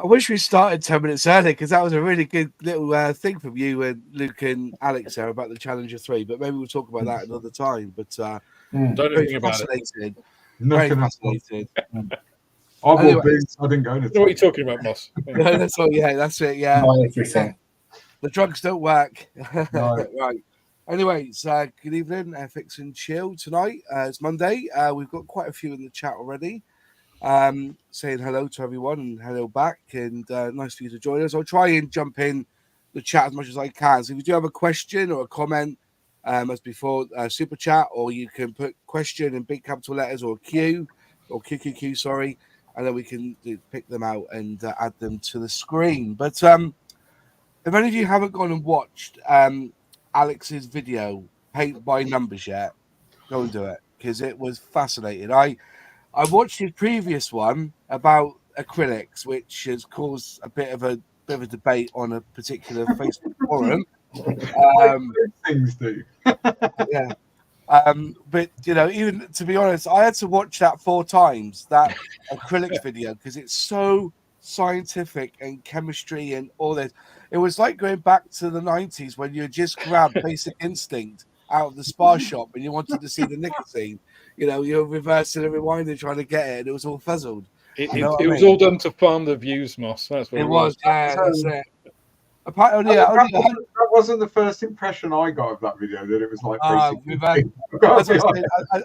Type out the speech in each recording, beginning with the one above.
I wish we started 10 minutes early because that was a really good little thing from you and Luke and Alex there about the Challenger 3. But maybe we'll talk about that another time. But Don't know very anything about it. fascinating. Nothing Very else. fascinating. I Anyway. bought boots. I didn't go to. What are you talking about, Moss? No, that's all. Yeah, that's it. Yeah, Not everything. the drugs don't work. No. Right. Anyways, good evening, Airfix and Chill tonight. It's Monday. We've got quite a few in the chat already. Saying hello to everyone and hello back, and nice for you to join us. I'll try and jump in the chat as much as I can. So if you do have a question or a comment, as before, super chat, or you can put question in big capital letters or Q or QQQ, sorry, and then we can pick them out and add them to the screen. But if any of you haven't gone and watched Alex's video, Paint by Numbers, yet, go and do it because it was fascinating. I watched his previous one about acrylics, which has caused a bit of a debate on a particular Facebook forum. Things do. Yeah. But even to be honest, I had to watch that 4 times, that acrylics video, because it's so scientific and chemistry and all this. It was like going back to the 90s when you just grabbed Basic Instinct out of the spa shop and you wanted to see the nicotine. You're reversing and rewinding trying to get it, and it was all fuzzled. It was all done to farm the views, Moss. That's what it was. Yeah, that's it. That wasn't the first impression I got of that video. That it was like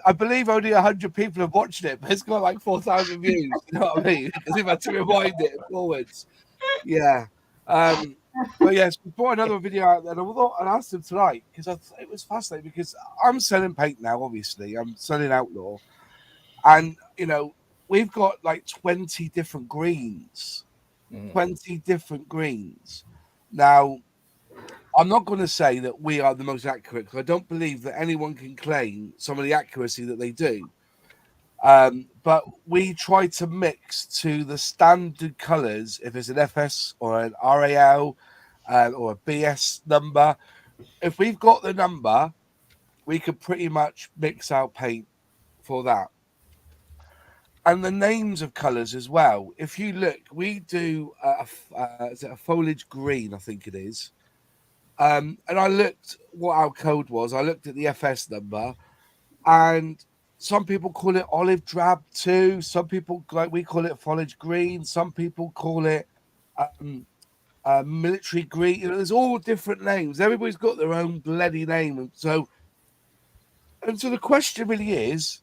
I believe only 100 people have watched it, but it's got like 4,000 views. You know what I mean? Because we've had to rewind it forwards. Yeah. But yes, we brought another video out there, and I asked him tonight because it was fascinating. Because I'm selling paint now. Obviously, I'm selling Outlaw, and we've got like 20 different greens. 20 different greens. Now, I'm not going to say that we are the most accurate because I don't believe that anyone can claim some of the accuracy that they do. But we try to mix to the standard colors if it's an FS or an RAL or a BS number. If we've got the number, we could pretty much mix our paint for that. And the names of colors as well. If you look, we do is it a foliage green? I think it is. And I looked what our code was. I looked at the FS number, and some people call it olive drab too. Some people we call it foliage green. Some people call it military green. There's all different names. Everybody's got their own bloody name, and so the question really is.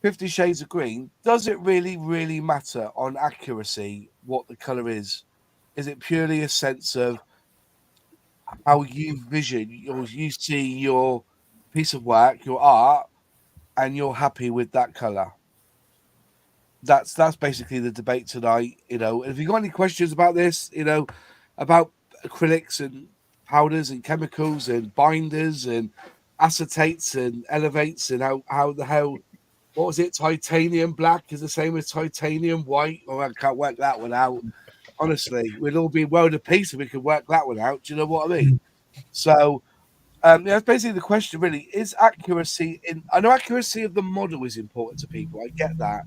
50 Shades of Green, does it really, really matter on accuracy what the color is? Is it purely a sense of how you vision or you see your piece of work, your art, and you're happy with that color? That's basically the debate tonight. If you've got any questions about this, about acrylics and powders and chemicals and binders and acetates and elevates and how the hell. What was it? Titanium black is the same as titanium white. Oh, I can't work that one out. Honestly, we'd all be world of peace if we could work that one out. Do you know what I mean? So, that's basically the question. Really, is accuracy in? I know accuracy of the model is important to people. I get that,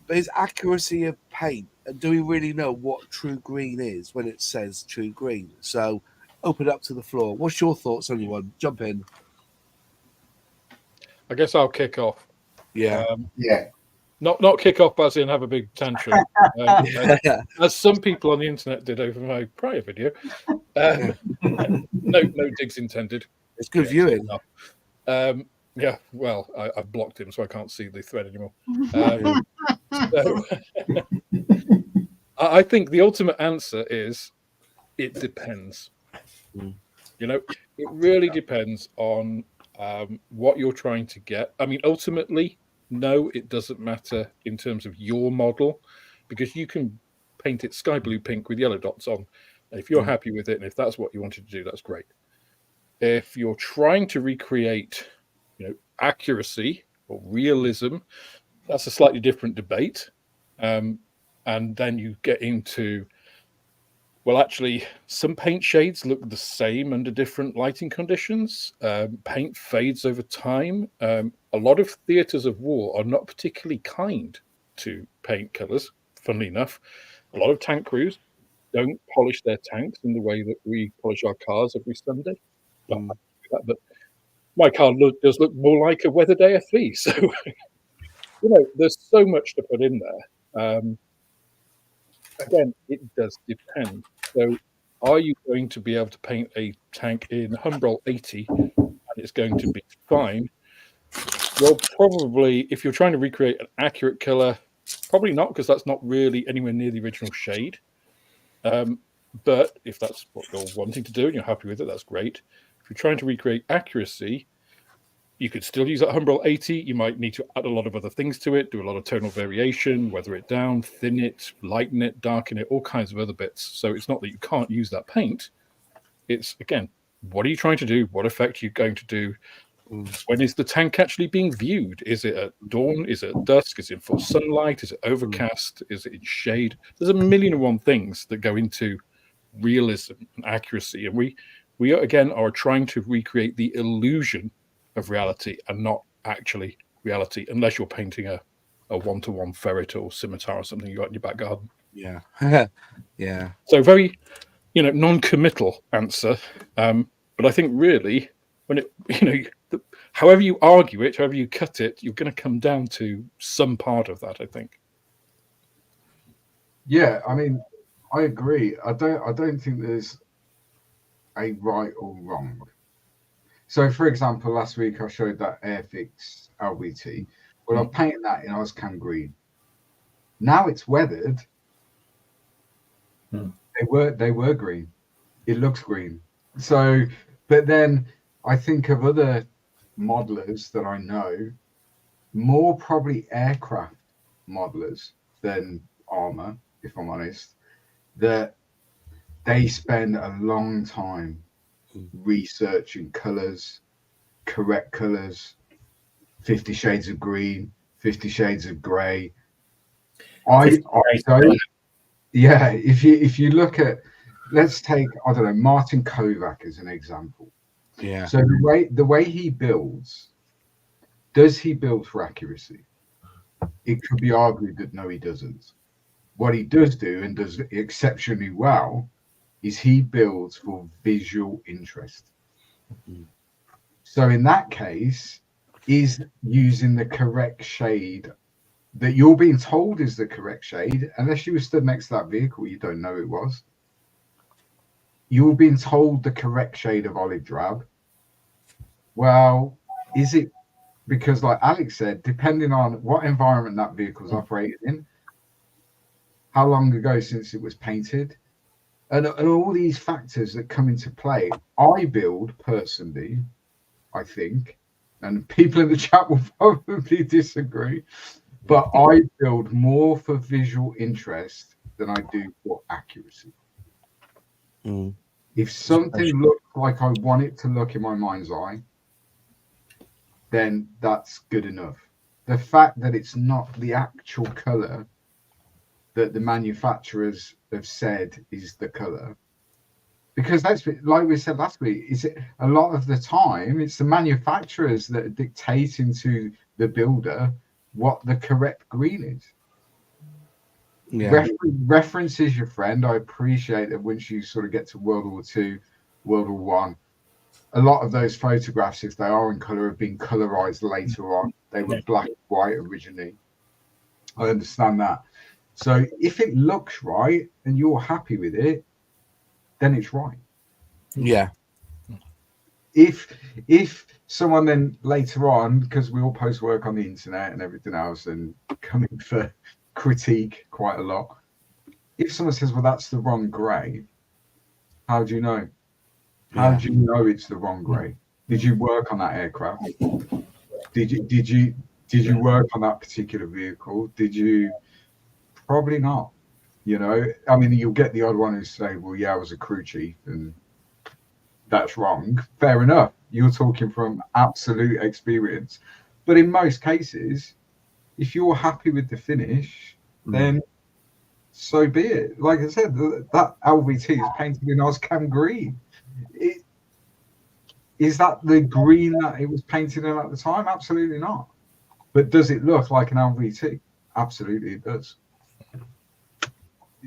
but is accuracy of paint? And do we really know what true green is when it says true green? So, open up to the floor. What's your thoughts, anyone? Jump in. I guess I'll kick off. Yeah. Not kick off as in have a big tantrum, as some people on the internet did over my prior video. No digs intended. It's good viewing. Yeah, well, I've blocked him, so I can't see the thread anymore. I think the ultimate answer is it depends. It really depends on what you're trying to get. I mean, ultimately, no, it doesn't matter in terms of your model, because you can paint it sky blue pink with yellow dots on. And if you're happy with it, and if that's what you wanted to do, that's great. If you're trying to recreate, accuracy or realism, that's a slightly different debate. And then you get into, well, actually, some paint shades look the same under different lighting conditions. Paint fades over time. A lot of theatres of war are not particularly kind to paint colours, funnily enough. A lot of tank crews don't polish their tanks in the way that we polish our cars every Sunday. But my car does look more like a weathered AFV. So, there's so much to put in there. Again, it does depend. So, are you going to be able to paint a tank in Humbrol 80 and it's going to be fine? Well, probably, if you're trying to recreate an accurate color, probably not, because that's not really anywhere near the original shade. But if that's what you're wanting to do and you're happy with it, that's great. If you're trying to recreate accuracy, you could still use that Humbrol 80. You might need to add a lot of other things to it, do a lot of tonal variation, weather it down, thin it, lighten it, darken it, all kinds of other bits. So it's not that you can't use that paint. It's, again, what are you trying to do? What effect are you going to do? When is the tank actually being viewed? Is it at dawn? Is it at dusk? Is it in full sunlight? Is it overcast? Is it in shade? There's a million and one things that go into realism and accuracy. And we again are trying to recreate the illusion of reality and not actually reality, unless you're painting a one-to-one ferret or scimitar or something you got in your back garden. Yeah. Yeah. So very, non-committal answer. But I think really, when it, however you argue it, however you cut it, you're going to come down to some part of that, I think. Yeah, I mean, I agree. I don't think there's a right or wrong. So, for example, last week I showed that Airfix LVT. Well, I painted that in Ozcam green. Now it's weathered. They were green. It looks green. So, but then I think of other modelers that I know, more probably aircraft modelers than armor, if I'm honest, that they spend a long time researching colors, correct colors, 50 shades of green, 50 shades of gray. Yeah, if you look at, let's take, I don't know, Martin Kovac as an example. Yeah. So the way he builds, does he build for accuracy? It could be argued that no, he doesn't. What he does do, and does exceptionally well, is he builds for visual interest. So in that case, is using the correct shade that you're being told is the correct shade, unless you were stood next to that vehicle, you don't know it was. You're being told the correct shade of olive drab. Well, is it because, like Alex said, depending on what environment that vehicle's operated in, how long ago since it was painted, and all these factors that come into play. I build personally, I think, and people in the chat will probably disagree, but I build more for visual interest than I do for accuracy. If something looks like I want it to look in my mind's eye, then that's good enough. The fact that it's not the actual color that the manufacturers have said is the color, because that's like we said last week, is it a lot of the time it's the manufacturers that are dictating to the builder what the correct green is. Reference is your friend. I appreciate that once you sort of get to World War II, World War I, a lot of those photographs, if they are in color, have been colorized later on. They were black and white originally. I understand that. So if it looks right and you're happy with it, then it's right. Yeah. If someone then later on, because we all post work on the internet and everything else and coming for critique quite a lot, if someone says, well, that's the wrong grey, how do you know? How do you know it's the wrong grey? Did you work on that aircraft? Did you work on that particular vehicle? Did you? Probably not. I mean, you'll get the odd one who say, well, yeah, I was a crew chief and that's wrong. Fair enough. You're talking from absolute experience. But in most cases, if you're happy with the finish, then so be it. Like I said, that LVT is painted in Ozcam green. Is that the green that it was painted in at the time? Absolutely not. But does it look like an LVT? Absolutely it does.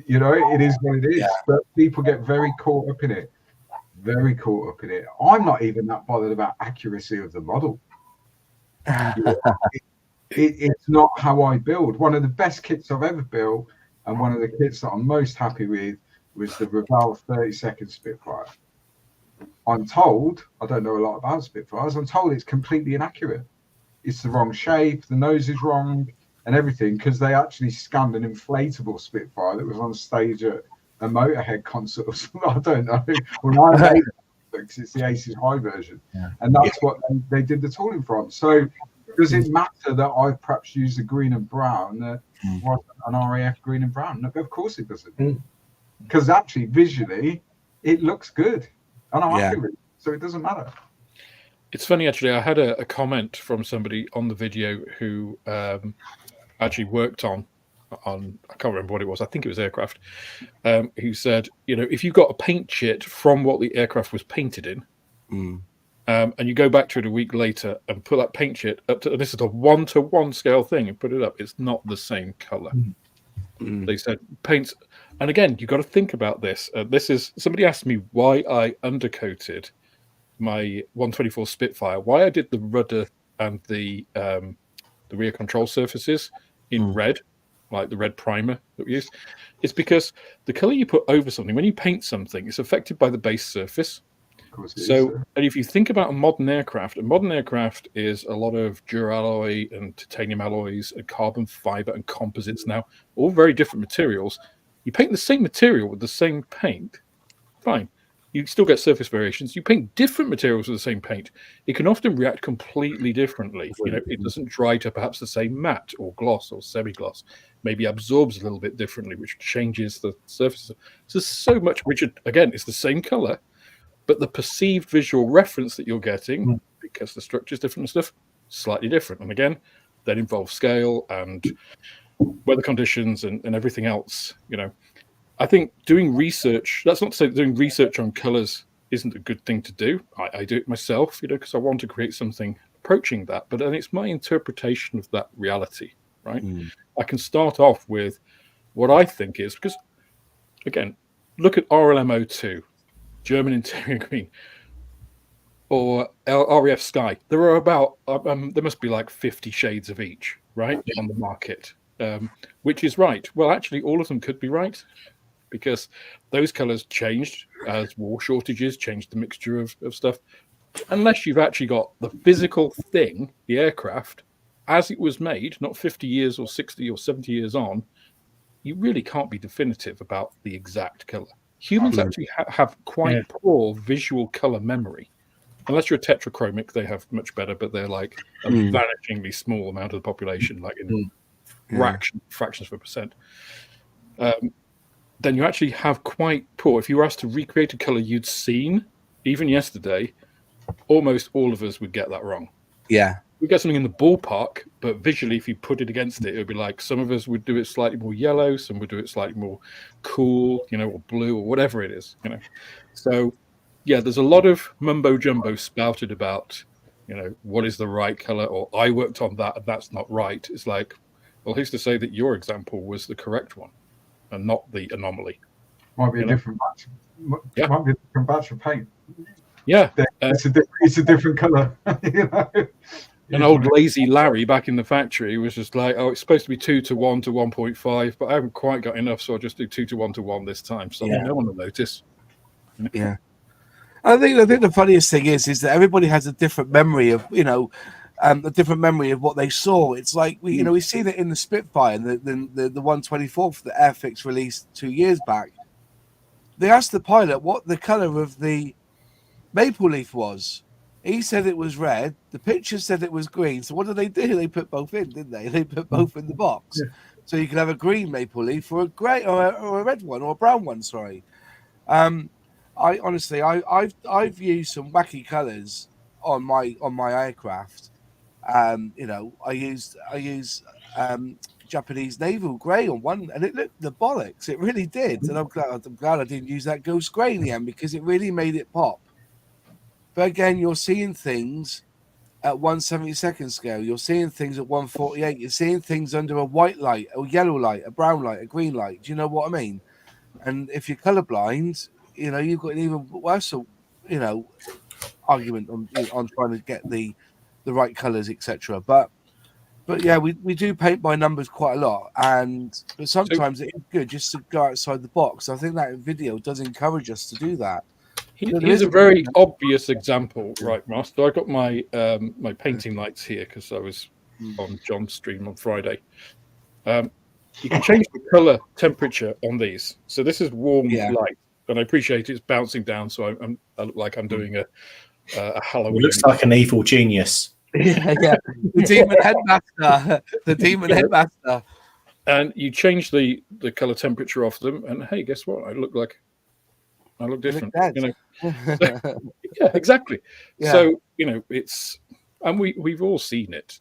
You know, it is what it is. Yeah. But people get very caught up in it. Very caught up in it. I'm not even that bothered about accuracy of the model. You know, it's not how I build. One of the best kits I've ever built, and one of the kits that I'm most happy with, was the Reval 30-second Spitfire. I'm told, I don't know a lot about Spitfires, I'm told it's completely inaccurate. It's the wrong shape, the nose is wrong, and everything, because they actually scanned an inflatable Spitfire that was on stage at a Motorhead concert or something. I don't know. When I made it, because it's the Aces High version, and that's what they did the tooling from. So does it matter that I perhaps used a green and brown that wasn't an RAF green and brown? No, of course it doesn't. Because actually, visually, it looks good. And I'm happy with it. So it doesn't matter. It's funny, actually. I had a comment from somebody on the video who actually worked on, I can't remember what it was. I think it was aircraft. Who said, you know, if you got a paint chit from what the aircraft was painted in, and you go back to it a week later and put that paint chit up to, and this is a 1-to-1 scale thing, and put it up, it's not the same color. They said paints, and again, you've got to think about this. This is, somebody asked me why I undercoated my 124 Spitfire, why I did the rudder and the rear control surfaces in red, like the red primer that we used. It's because the color you put over something, when you paint something, it's affected by the base surface. So, and if you think about a modern aircraft is a lot of duralloy and titanium alloys and carbon fiber and composites now, all very different materials. You paint the same material with the same paint, fine. You still get surface variations. You paint different materials with the same paint, it can often react completely differently. You know, it doesn't dry to perhaps the same matte or gloss or semi-gloss, maybe absorbs a little bit differently, which changes the surface. So there's so much, which again is the same color, but the perceived visual reference that you're getting, because the structure is different and stuff, slightly different. And again, that involves scale and weather conditions and everything else. You know, I think doing research, that's not to say that doing research on colors isn't a good thing to do. I do it myself, you know, because I want to create something approaching that. But then it's my interpretation of that reality, right? I can start off with what I think is, because, again, look at RLM02. German interior green, or RAF Sky. There are about there must be like 50 shades of each, right, on the market, which is right. Well, actually, all of them could be right, because those colors changed as war shortages changed the mixture of stuff. Unless you've actually got the physical thing, the aircraft, as it was made, not 50 years or 60 or 70 years on, you really can't be definitive about the exact color. Humans actually have quite poor visual color memory. Unless you're a tetrachromic, they have much better, but they're like a vanishingly small amount of the population, like in fractions of a percent. Then you actually have quite poor. If you were asked to recreate a color you'd seen, even yesterday, almost all of us would get that wrong. Yeah. We get something in the ballpark, but visually, if you put it against it, it would be like some of us would do it slightly more yellow, some would do it slightly more cool, you know, or blue, or whatever it is, you know. So, yeah, there's a lot of mumbo jumbo spouted about, you know, what is the right color, or I worked on that and that's not right. It's like, well, who's to say that your example was the correct one and not the anomaly? Might be a different batch. Might be a different batch of paint. Yeah, it's a different color. You know? An old lazy Larry back in the factory was just like, oh, it's supposed to be 2-to-1 to 1.5, but I haven't quite got enough, so I'll just do 2-to-1 to 1 this time. So no one will notice. Yeah. I think the funniest thing is that everybody has a different memory of, you know, a different memory of what they saw. It's like we see that in the Spitfire, the 124 for the Airfix released 2 years back. They asked the pilot what the color of the maple leaf was. He said it was red. The picture said it was green. So what did they do? They put both in, didn't they? They put both in the box. So you can have a green maple leaf or a grey or a red one or a brown one. Sorry. I honestly, I've used some wacky colours on my aircraft. You know, I use Japanese naval grey on one, and it looked the bollocks. It really did, and I'm glad I didn't use that ghost grey in the end, because it really made it pop. But again, you're seeing things at 1/72nd scale. You're seeing things at 1/48. You're seeing things under a white light, a yellow light, a brown light, a green light. Do you know what I mean? And if you're colorblind, you know, you've got an even worse, you know, argument on trying to get the right colors, etc. But yeah, we do paint by numbers quite a lot, but sometimes it is good just to go outside the box. I think that video does encourage us to do that. Here's a very obvious example, right, Ross? So I got my my painting lights here because I was on John's stream on Friday. You can change the color temperature on these. So this is warm light, and I appreciate it's bouncing down, so I look like I'm doing a Halloween. It looks like an evil genius. Yeah. The demon headmaster. The demon headmaster. And you change the color temperature off them, and hey, guess what? I look different. You know? Yeah, exactly. Yeah. So you know, it's, and we've all seen it.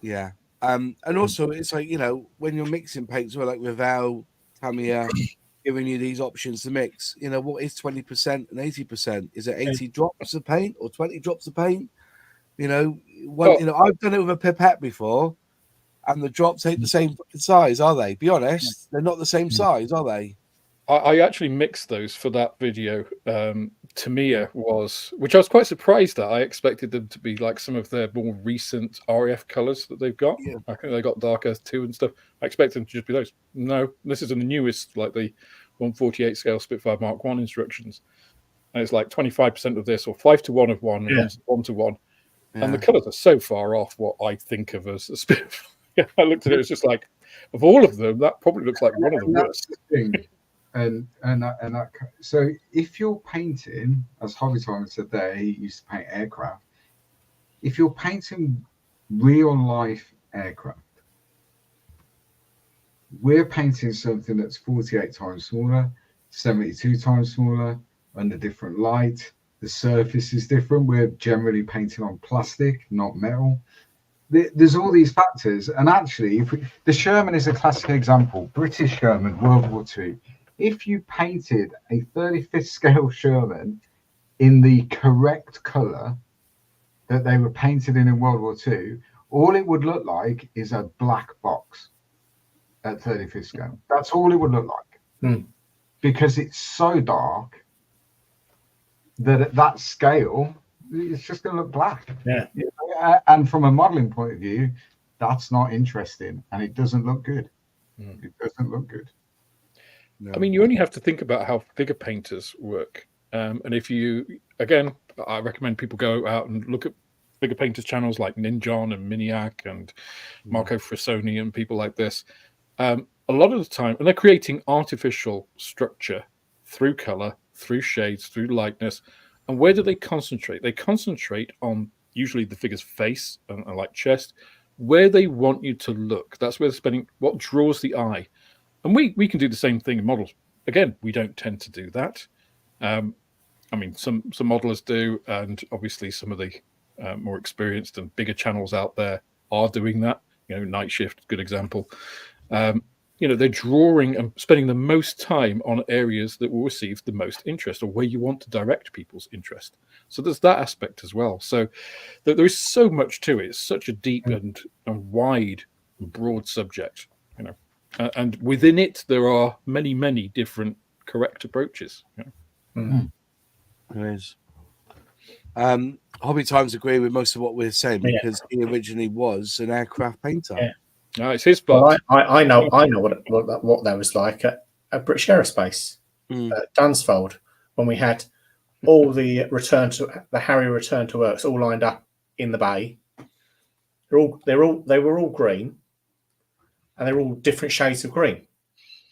Yeah. And also it's like, you know, when you're mixing paints, well, like Revell, Tamiya, giving you these options to mix, you know, what is 20% and 80%? Is it 80 drops of paint or 20 drops of paint? You know, you know, I've done it with a pipette before, and the drops ain't the same size, are they? Be honest, they're not the same size, are they? I actually mixed those for that video. Tamiya was, which I was quite surprised at. I expected them to be like some of their more recent REF colors that they've got. Yeah. I think they got Dark Earth 2 and stuff. I expected them to just be those. No, this is the newest, like the 1/48 scale Spitfire Mark 1 instructions. And it's like 25% of this, or 5:1 of one, and 1:1. Yeah. And the colors are so far off what I think of as a Spitfire. I looked at it, it's just like, of all of them, that probably looks like one of the worst. And that, so if you're painting, as HobbyZone said there, he used to paint aircraft. If you're painting real life aircraft, we're painting something that's 48 times smaller, 72 times smaller, under different light. The surface is different. We're generally painting on plastic, not metal. There's all these factors, and actually, the Sherman is a classic example. British Sherman, World War II. If you painted a 35th scale Sherman in the correct color that they were painted in World War II, all it would look like is a black box at 35th scale. That's all it would look like, because it's so dark that at that scale, it's just going to look black. Yeah. And from a modeling point of view, that's not interesting, and it doesn't look good. It doesn't look good. No. I mean, you only have to think about how figure painters work. And if you, again, I recommend people go out and look at figure painters channels like Ninjon and Miniac and Marco Frassoni and people like this. A lot of the time, and they're creating artificial structure through color, through shades, through lightness. And where do they concentrate? They concentrate on usually the figure's face and like chest, where they want you to look. That's where they're spending, what draws the eye. And we can do the same thing in models. Again, we don't tend to do that. I mean, some modelers do, and obviously some of the more experienced and bigger channels out there are doing that. You know, Night Shift, good example. You know, they're drawing and spending the most time on areas that will receive the most interest, or where you want to direct people's interest. So there's that aspect as well. So there is so much to it. It's such a deep and wide and broad subject, you know. And within it, there are many, many different correct approaches. You know? There is. Hobby Times agree with most of what we're saying, because he originally was an aircraft painter. Yeah. No, it's his fault. Well, I know what that was like at British Aerospace, at Dunsfold, when we had all the Harrier return to works all lined up in the bay. They were all green. And they're all different shades of green.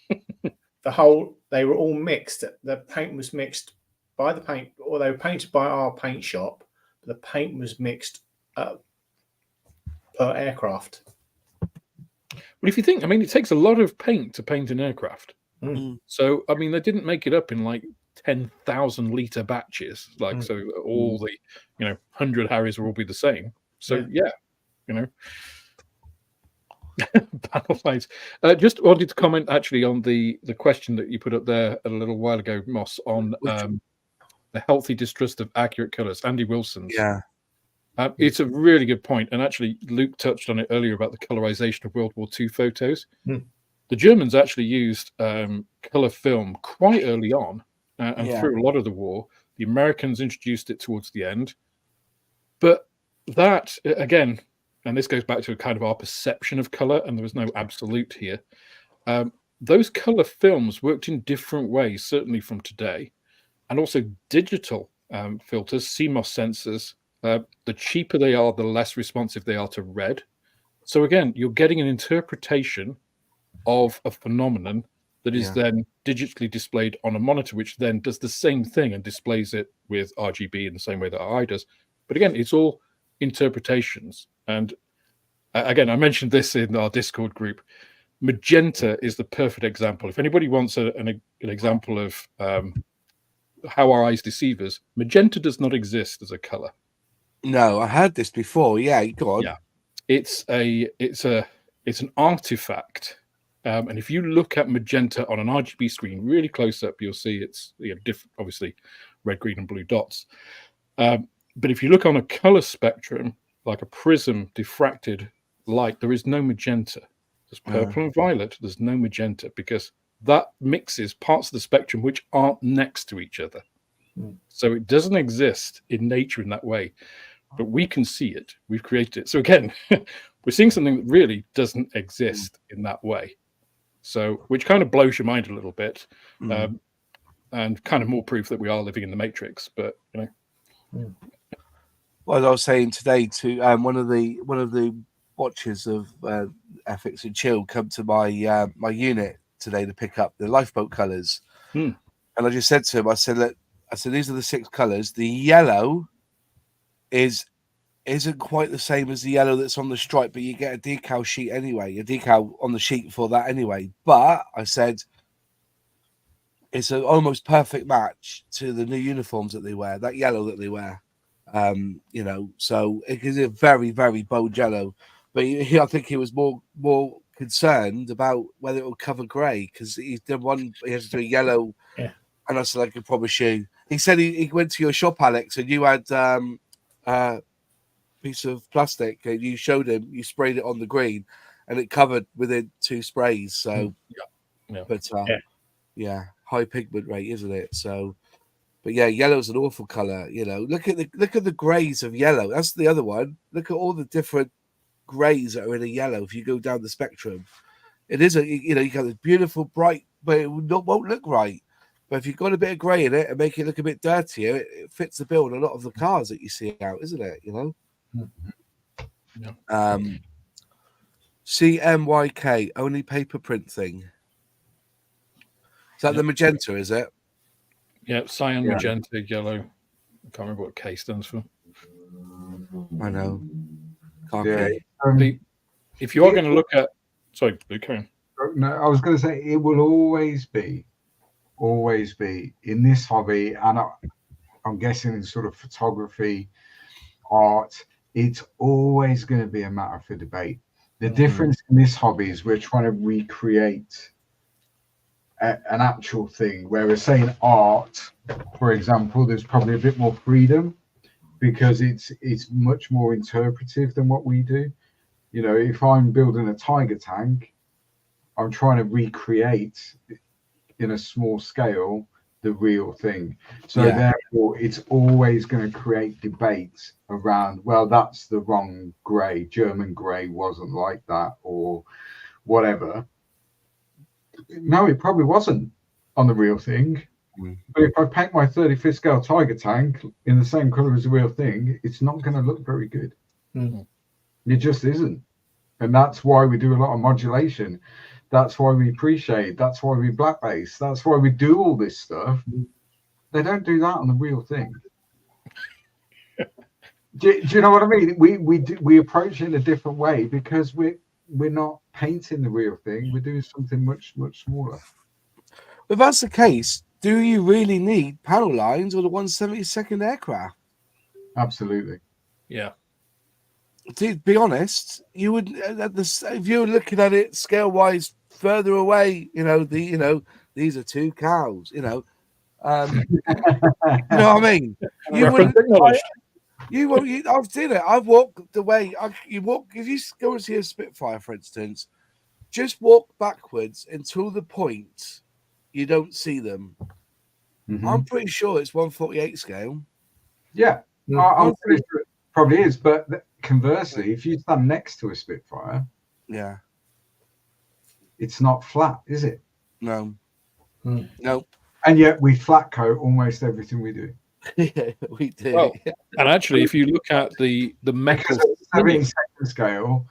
They were all mixed. The paint was mixed by the paint, or they were painted by our paint shop. The paint was mixed per aircraft. But if you think, I mean, it takes a lot of paint to paint an aircraft. So, I mean, they didn't make it up in like 10,000 litre batches. Like, so all the, 100 Harriers will all be the same. So, yeah you know. Panel lights. Just wanted to comment actually on the question that you put up there a little while ago, Moss, on the healthy distrust of accurate colours. Andy Wilson's. Yeah. It's a really good point. And actually, Luke touched on it earlier about the colorization of World War II photos. The Germans actually used color film quite early on and through a lot of the war. The Americans introduced it towards the end. But that, again, and this goes back to kind of our perception of color, and there was no absolute here. Those color films worked in different ways, certainly from today. And also digital filters, CMOS sensors, the cheaper they are, the less responsive they are to red. So again, you're getting an interpretation of a phenomenon that is then digitally displayed on a monitor, which then does the same thing and displays it with RGB in the same way that our eye does. But again, it's all interpretations. And again, I mentioned this in our Discord group. Magenta is the perfect example. If anybody wants an example of how our eyes deceive us, magenta does not exist as a color. No, I heard this before. Yeah, go on. Yeah, it's an artifact. And if you look at magenta on an RGB screen really close up, you'll see it's different, obviously red, green, and blue dots. But if you look on a color spectrum, like a prism diffracted light, there is no magenta. There's purple and violet. There's no magenta because that mixes parts of the spectrum which aren't next to each other. So it doesn't exist in nature in that way, but we can see it. We've created it. So again, we're seeing something that really doesn't exist in that way. So, which kind of blows your mind a little bit, and kind of more proof that we are living in the Matrix. But Well, as I was saying today to one of the watchers of Airfix and Chill come to my my unit today to pick up the lifeboat colours, and I just said to him, I said, look, these are the 6 colours. The yellow isn't quite the same as the yellow that's on the stripe, but you get a decal sheet anyway, a decal on the sheet for that anyway. But I said it's an almost perfect match to the new uniforms that they wear, that yellow that they wear. So it is a very, very bold yellow. But I think he was more concerned about whether it will cover grey because he has to do a yellow. Yeah. And I said, I can promise you. He said he went to your shop, Alex, and you had piece of plastic and you showed him, you sprayed it on the green and it covered within 2 sprays. So high pigment rate, isn't it? So but yeah, yellow's an awful color. Look at the grays of yellow. That's the other one. Look at all the different grays that are in a yellow. If you go down the spectrum, it is you got this beautiful bright, but it won't look right. But if you've got a bit of grey in it and make it look a bit dirtier, it fits the bill in a lot of the cars that you see out, isn't it? CMYK, only paper print thing. Is that the magenta, is it? Yeah, cyan, magenta, yellow. I can't remember what K stands for. I know. If you are going to look at... Sorry, Luke, carry on. No, I was going to say, it will always be in this hobby, and I'm guessing in sort of photography, art, it's always going to be a matter for debate. The difference in this hobby is we're trying to recreate an actual thing, whereas say in art, for example, there's probably a bit more freedom because it's much more interpretive than what we do. If I'm building a tiger tank, I'm trying to recreate in a small scale the real thing. So therefore it's always going to create debates around, well, that's the wrong grey, German grey wasn't like that or whatever. No, it probably wasn't on the real thing. But if I paint my 35th scale tiger tank in the same color as the real thing, it's not going to look very good. It just isn't. And that's why we do a lot of modulation. That's why we appreciate. That's why we black base. That's why we do all this stuff. They don't do that on the real thing. do you know what I mean? We approach it in a different way because we're not painting the real thing. We're doing something much, much smaller. If that's the case, do you really need panel lines or the 172nd aircraft? Absolutely. Yeah. To be honest, you would if you were looking at it scale wise further away. These are 2 cows. You know what I mean? You wouldn't. I've seen it. I've walked the way. You walk if you go and see a Spitfire, for instance. Just walk backwards until the point you don't see them. I'm pretty sure it's 148 scale. Yeah, I'm pretty sure it probably is. But conversely, if you stand next to a Spitfire, yeah, it's not flat, is it? No. Nope. And yet we flat coat almost everything we do. Yeah, we do. Well, and actually, if you look at the metal 17 second scale,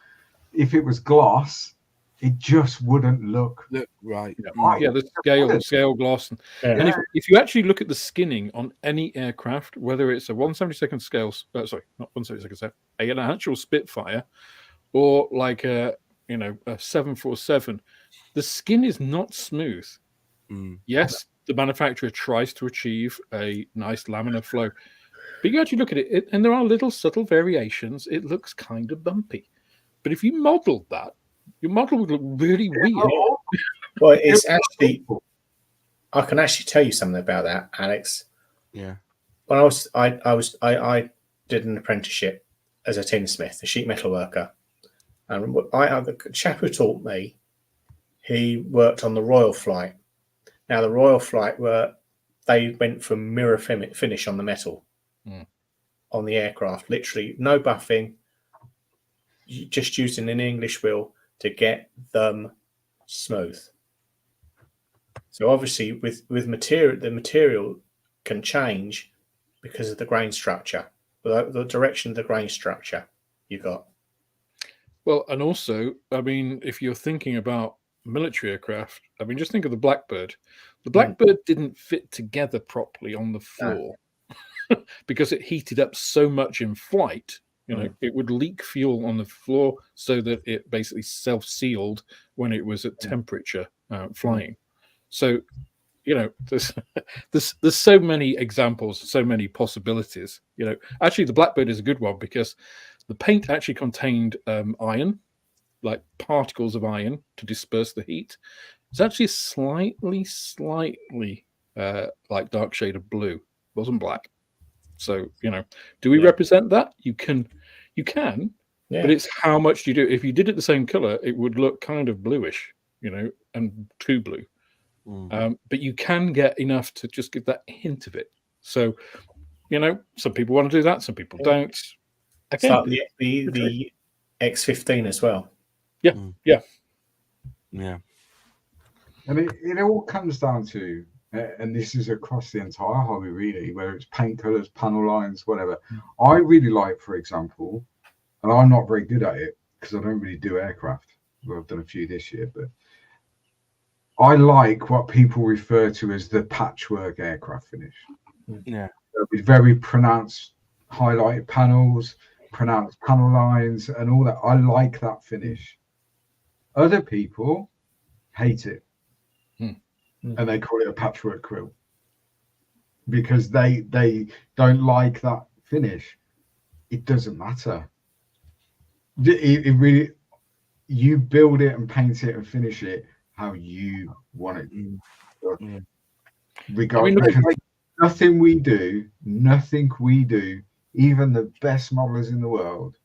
if it was gloss, it just wouldn't look right. Yeah, the scale gloss. And if you actually look at the skinning on any aircraft, whether it's a 1/72 scale, sorry, not 1/72 scale, an actual Spitfire, or like a 747, the skin is not smooth. Yes, the manufacturer tries to achieve a nice laminar flow, but you actually look at it, and there are little subtle variations. It looks kind of bumpy. But if you modelled that, your model would look really weird. Well, it's actually, I can actually tell you something about that, Alex. Yeah. When I did an apprenticeship as a tinsmith, a sheet metal worker, and the chap who taught me, he worked on the Royal Flight. Now the Royal Flight they went for mirror finish on the metal on the aircraft. Literally no buffing, just using an English wheel to get them smooth. So obviously with material, the material can change because of the grain structure, the direction of the grain structure you got. Well, and also, I mean, if you're thinking about military aircraft, I mean, just think of the Blackbird. The Blackbird didn't fit together properly on the floor because it heated up so much in flight. It would leak fuel on the floor so that it basically self-sealed when it was at temperature flying. So, there's so many examples, so many possibilities. Actually, the Blackbird is a good one because the paint actually contained iron, like particles of iron to disperse the heat. It's actually slightly like dark shade of blue. It wasn't black. So, do we represent that? You can, but it's how much you do. If you did it the same color, it would look kind of bluish, and too blue. But you can get enough to just give that hint of it. So, some people want to do that, some people don't. Again, it's like the X15 as well. Yeah. And it all comes down to, and this is across the entire hobby really, whether it's paint colors, panel lines, whatever. I really like, for example, and I'm not very good at it because I don't really do aircraft. Well, I've done a few this year, but I like what people refer to as the patchwork aircraft finish. Yeah. With very pronounced highlighted panels, pronounced panel lines, and all that. I like that finish. Other people hate it. And they call it a patchwork quilt because they don't like that finish. It doesn't matter. It really, you build it and paint it and finish it how you want it. Regardless, nothing we do, even the best modelers in the world,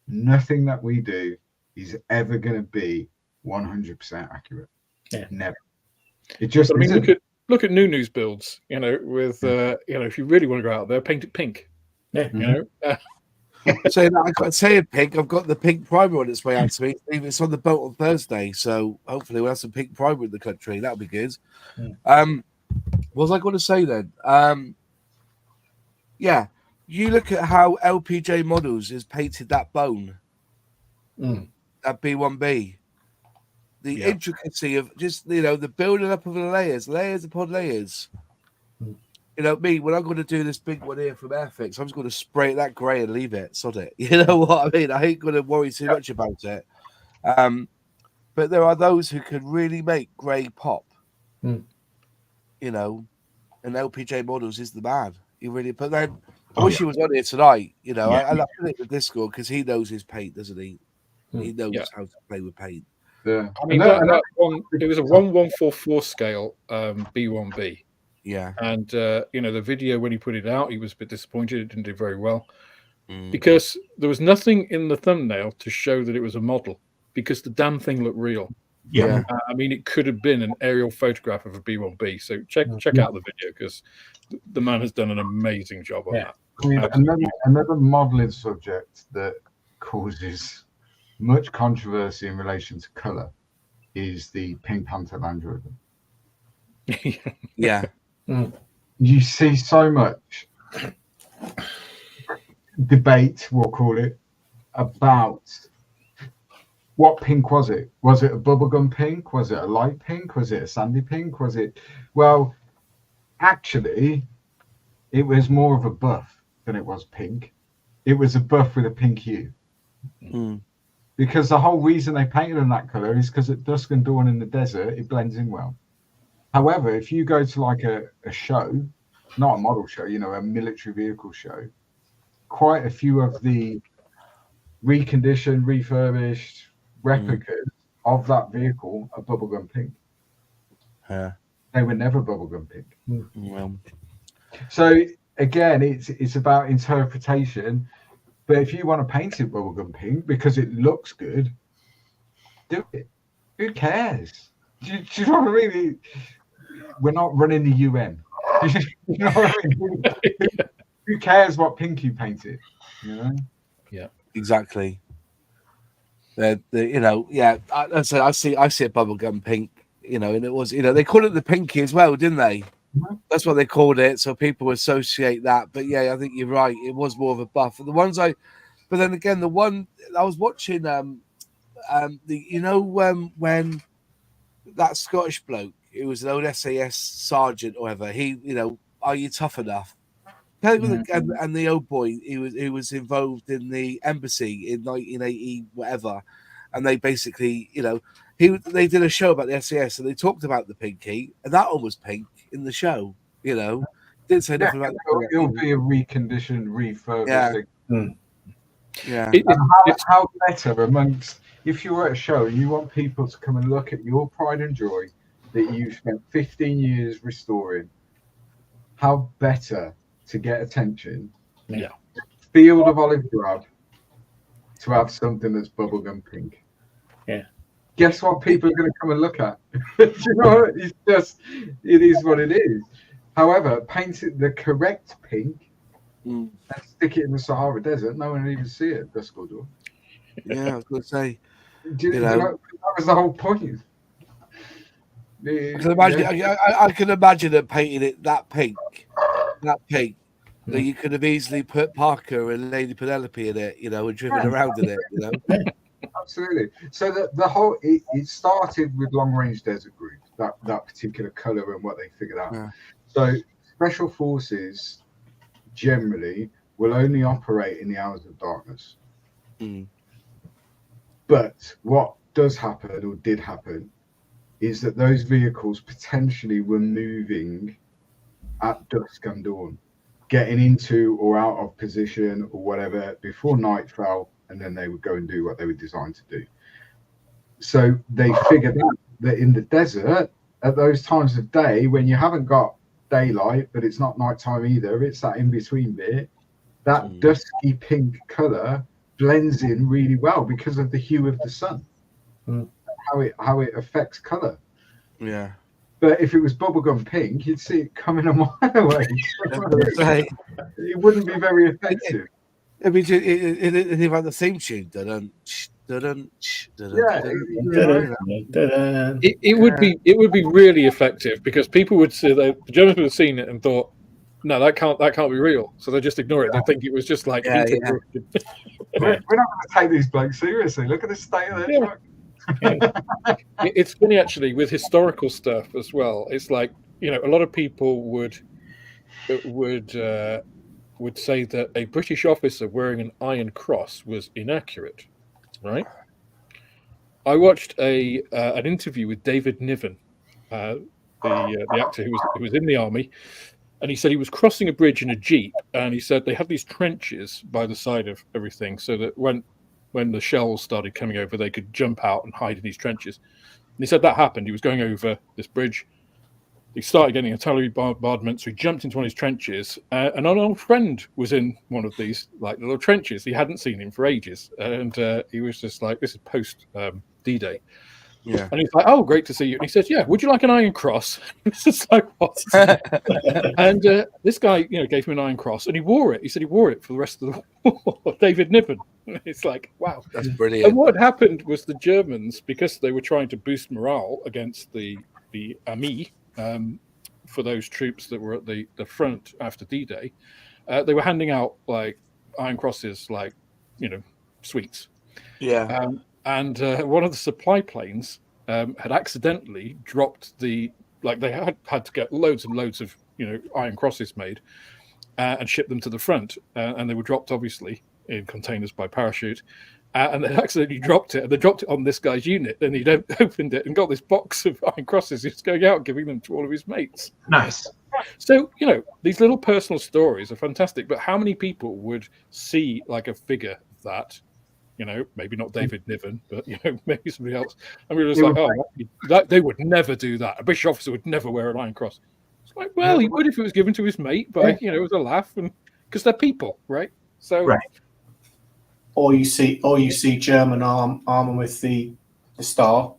nothing that we do is ever going to be 100% accurate. Never. It just. I mean, look at Nunu's builds. With if you really want to go out there, paint it pink. Saying that, I got saying pink. I've got the pink primer on its way out to me. It's on the boat on Thursday, so hopefully we'll have some pink primer in the country. That'll be good. What was I going to say then? You look at how LPJ Models has painted that bone, that B1B. The intricacy of just, the building up of the layers upon layers. Me, when I'm going to do this big one here from Airfix, I'm just going to spray that grey and leave it, sod it. You know what I mean? I ain't going to worry too much about it. But there are those who can really make grey pop. And LPJ Models is the man. He really, but then I wish he was on here tonight. I love it with Discord because he knows his paint, doesn't he? He knows how to play with paint. Yeah. I mean, that one, it was a 1144 scale B1B. Yeah. And, the video, when he put it out, he was a bit disappointed. It didn't do very well. because there was nothing in the thumbnail to show that it was a model, because the damn thing looked real. Yeah. I mean, it could have been an aerial photograph of a B1B. So check out the video, because the man has done an amazing job on that. I mean, another modeling subject that causes much controversy in relation to color is the Pink Panther Land Rover. Yeah. You see so much debate, we'll call it, about what pink was it? Was it a bubblegum pink? Was it a light pink? Was it a sandy pink? Was it... Well, actually, it was more of a buff than it was pink. It was a buff with a pink hue. Because the whole reason they painted in that color is because at dusk and dawn in the desert, it blends in well. However, if you go to like a show, not a model show, you know, a military vehicle show, quite a few of the reconditioned, refurbished replicas of that vehicle are bubblegum pink. They were never bubblegum pink. So again, it's about interpretation. But if you want to paint it bubblegum pink because it looks good, do it. Who cares? Do you know what I mean? We're not running the UN. You know what I mean? Who cares what pink you painted? You know? Yeah, exactly. You know, yeah. I see a bubblegum pink. You know, and it was, you know, they called it the pinky as well, didn't they? That's what they called it, so people associate that. But yeah, I think you're right. It was more of a buff. But then again, the one I was watching, when that Scottish bloke, who was an old SAS sergeant or whatever, he, you know, are you tough enough? And the old boy, he was involved in the embassy in 1980, whatever, and they basically, you know, they did a show about the SAS and they talked about the pinky, and that one was pink in the show. You know, didn't say nothing about the it'll be a reconditioned, refurbished. Yeah. How better amongst, if you're at a show and you want people to come and look at your pride and joy that you spent 15 years restoring, how better to get attention? Field of olive drab to have something that's bubblegum pink. Guess what people are going to come and look at? You know, it is what it is. However, paint it the correct pink and stick it in the Sahara Desert, no one will even see it. Dusk or dawn. Yeah, I was going to say. That was the whole point. I can imagine it painting it that pink. That you could have easily put Parker and Lady Penelope in it, you know, and driven around in it, you know. Absolutely. So the whole it started with Long Range Desert Group, that particular color and what they figured out. So special forces generally will only operate in the hours of darkness. But what does happen or did happen is that those vehicles potentially were moving at dusk and dawn, getting into or out of position or whatever before night fell, and then they would go and do what they were designed to do. So they figured out that in the desert, at those times of day when you haven't got daylight, but it's not nighttime either, it's that in-between bit, that dusky pink colour blends in really well because of the hue of the sun, how it affects colour. Yeah. But if it was bubblegum pink, you'd see it coming a mile away. It wouldn't be very effective. I mean, it had the theme tune. It would be really effective because people would say the Germans would have seen it and thought, no, that can't be real. So they just ignore it. They think it was just like we're not going to take these blokes seriously. Look at the state of their truck. It's funny actually with historical stuff as well. It's like, you know, a lot of people would say that a British officer wearing an Iron Cross was inaccurate, right? I watched an interview with David Niven, the actor who was in the army, and he said he was crossing a bridge in a jeep, and he said they had these trenches by the side of everything, so that when the shells started coming over, they could jump out and hide in these trenches. And he said that happened. He was going over this bridge. he started getting artillery bombardment, so he jumped into one of his trenches, and an old friend was in one of these like little trenches. He hadn't seen him for ages, and he was just like, this is post D-Day. Yeah. And he's like, oh, great to see you. And he says, yeah, would you like an iron cross? It's just like, what? And this guy, gave him an iron cross, and he wore it. He said he wore it for the rest of the war. David Niven. It's like, wow. That's brilliant. And what happened was the Germans, because they were trying to boost morale against the Army, for those troops that were at the front after D-Day, they were handing out like iron crosses, like, sweets. Yeah. And one of the supply planes had accidentally dropped they had to get loads and loads of iron crosses made and ship them to the front, and they were dropped obviously in containers by parachute, and they accidentally dropped it, and they dropped it on this guy's unit, and he'd opened it and got this box of iron crosses. He was going out giving them to all of his mates. Nice. So these little personal stories are fantastic, but how many people would see like a figure of that? Maybe not David Niven, but maybe somebody else. And we were just like, oh, they would never do that. A British officer would never wear an iron cross. It's like, well, he would if it was given to his mate, but it was a laugh, and because they're people, right? So, right. Or you see German armor with the star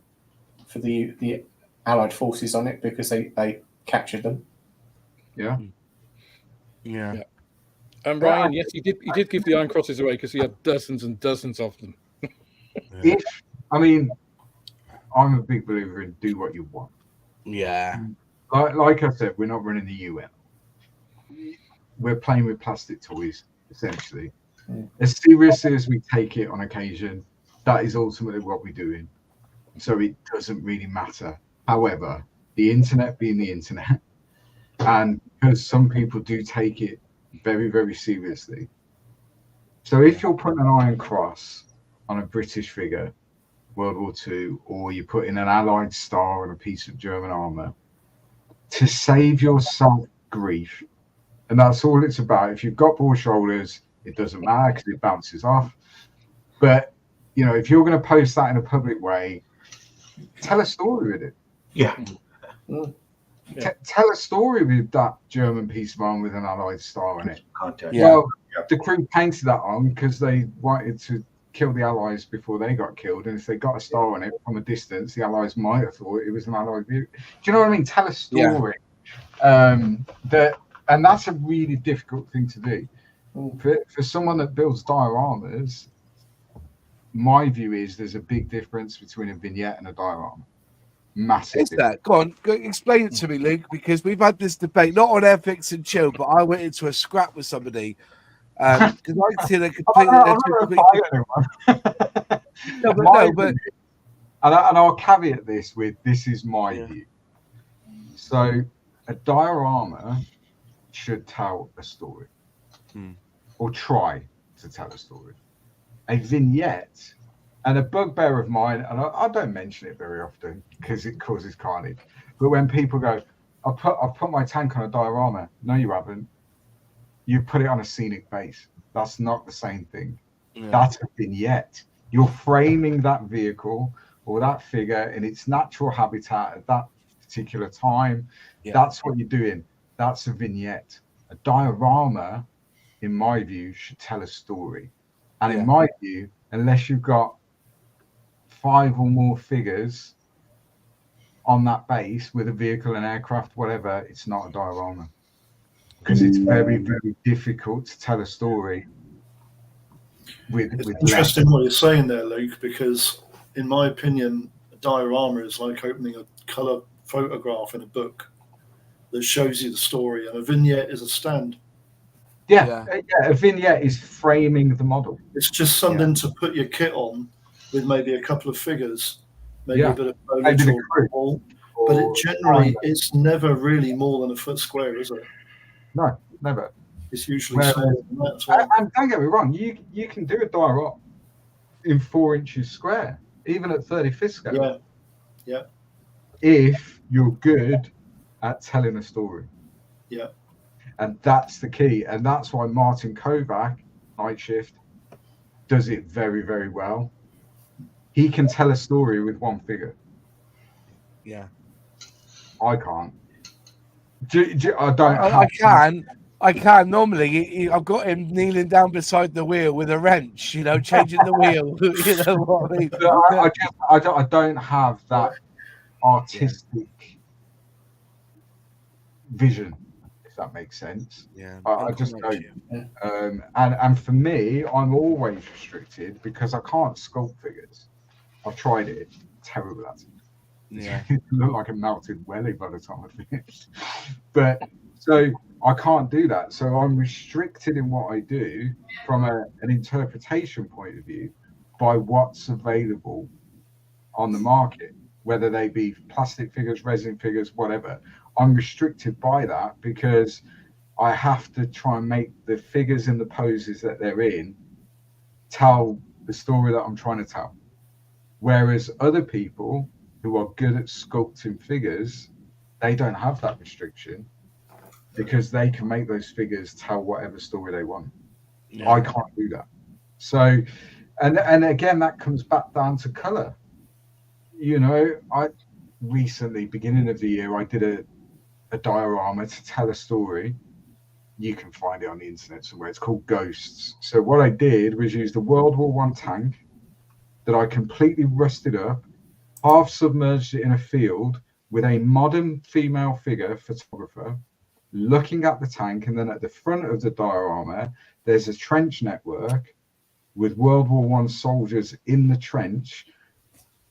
for the Allied forces on it because they captured them. Yeah. Yeah. And Ryan, yes, he did give the iron crosses away because he had dozens and dozens of them. I'm a big believer in do what you want. Yeah. Like I said, we're not running the UN. We're playing with plastic toys, essentially. As seriously as we take it on occasion, that is ultimately what we're doing. So it doesn't really matter. However, the internet being the internet, and because some people do take it very, very seriously. So if you're putting an iron cross on a British figure, World War II, or you're putting an Allied star on a piece of German armor, to save yourself grief, and that's all it's about. If you've got broad shoulders, it doesn't matter because it bounces off. But, if you're going to post that in a public way, tell a story with it. Yeah. Tell a story with that German piece of armor with an Allied star on it. Yeah. Well, the crew painted that on because they wanted to kill the Allies before they got killed, and if they got a star on it from a distance, the Allies might have thought it was an Allied view. Do you know what I mean? Tell a story. And that's a really difficult thing to do. For someone that builds dioramas, my view is there's a big difference between a vignette and a diorama. Massive. Is that? Go on, explain it to me, Luke, because we've had this debate, not on Airfix and Chill, but I went into a scrap with somebody because I see they completely. And I'll caveat this with this is my view. So a diorama should tell a story, or try to tell a story. A vignette, and a bugbear of mine, and I don't mention it very often because it causes carnage, but when people go, I've put my tank on a diorama. No, you haven't. You put it on a scenic base. That's not the same thing. That's a vignette. You're framing that vehicle or that figure in its natural habitat at that particular time. That's what you're doing. That's a vignette. A diorama, in my view, should tell a story. And in my view, unless you've got 5 or more figures on that base with a vehicle, an aircraft, whatever, it's not a diorama. Because it's very, very difficult to tell a story with interesting what you're saying there, Luke, because in my opinion, a diorama is like opening a colour photograph in a book that shows you the story, and a vignette is a stand. A vignette is framing the model. It's just something to put your kit on with maybe a couple of figures, maybe a bit of foliage or wall, but it generally it's never really more than a foot square, is it? No, never. It's usually smaller than that as well. And don't get me wrong, you can do a diorama in 4 inches square, even at 35th scale. Yeah. If you're good at telling a story. Yeah. And that's the key. And that's why Martin Kovac, Night Shift, does it very, very well. He can tell a story with one figure. Yeah. I can't. I don't. I can. Normally, I've got him kneeling down beside the wheel with a wrench, changing the wheel. You know what I mean? I don't have that artistic vision, if that makes sense. Yeah, I just don't. And for me, I'm always restricted because I can't sculpt figures. I've tried it. Terrible at it. Yeah. It looked like a melted welly by the time I finished. But so I can't do that. So I'm restricted in what I do from an interpretation point of view by what's available on the market, whether they be plastic figures, resin figures, whatever. I'm restricted by that because I have to try and make the figures and the poses that they're in tell the story that I'm trying to tell. Whereas other people who are good at sculpting figures, they don't have that restriction because they can make those figures tell whatever story they want. Yeah. I can't do that. So, and again, that comes back down to color. I recently, beginning of the year, I did a diorama to tell a story. You can find it on the internet somewhere. It's called Ghosts. So what I did was use the World War I tank that I completely rusted up, half submerged it in a field with a modern female figure photographer looking at the tank, and then at the front of the diorama there's a trench network with World War I soldiers in the trench.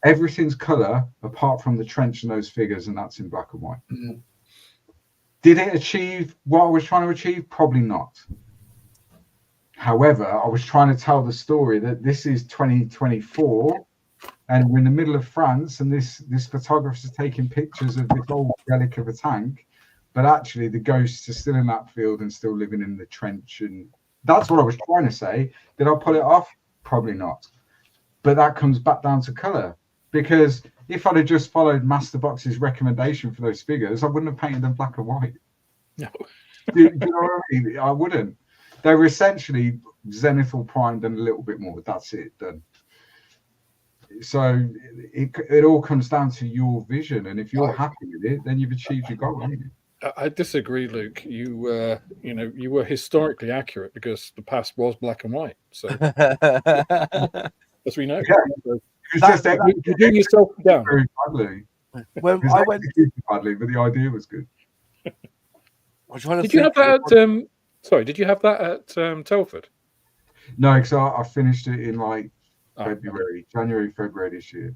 Everything's color apart from the trench and those figures, and that's in black and white. Mm-hmm. Did it achieve what I was trying to achieve? Probably not. However, I was trying to tell the story that this is 2024 and we're in the middle of France, and this photographer is taking pictures of this old relic of a tank, but actually the ghosts are still in that field and still living in the trench. And that's what I was trying to say. Did I pull it off? Probably not. But that comes back down to color, because if I'd have just followed Masterbox's recommendation for those figures, I wouldn't have painted them black and white. No. Do you know what I mean? I wouldn't. They were essentially zenithal primed and a little bit more. That's it, done. So it all comes down to your vision, and if you're happy with it, then you've achieved your goal, haven't you? I disagree, Luke. You were historically accurate because the past was black and white. So as we know, you're doing yourself down. Very badly. When I went badly, but the idea was good. Did you have that? Did you have that at Telford? No, because I finished it in January, February this year.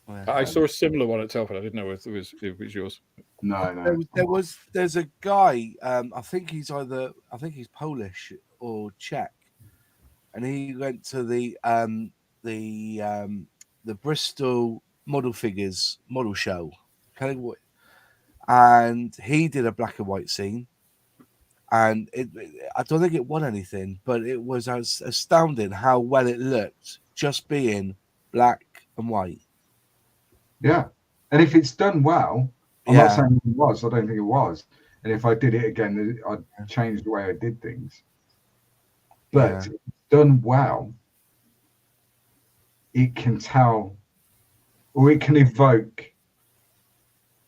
I saw a similar one at Telford. I didn't know if it was yours. No. There's a guy. I think he's Polish or Czech, and he went to the Bristol model show, and he did a black and white scene. And I don't think it won anything, but it was astounding how well it looked, just being black and white. Yeah, and if it's done well, I'm not saying it was. I don't think it was. And if I did it again, I'd change the way I did things. But if it's done well, it can tell, or it can evoke.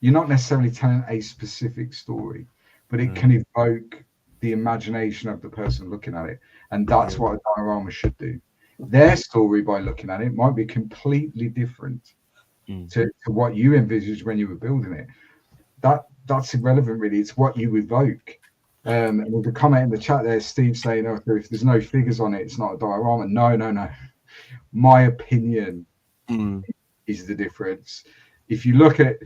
You're not necessarily telling a specific story, but it can evoke the imagination of the person looking at it. And that's what a diorama should do. Their story, by looking at it, might be completely different to what you envisaged when you were building it. That's irrelevant, really. It's what you evoke. And with the comment in the chat there, Steve saying, if there's no figures on it, it's not a diorama. No. My opinion is the difference. If you look at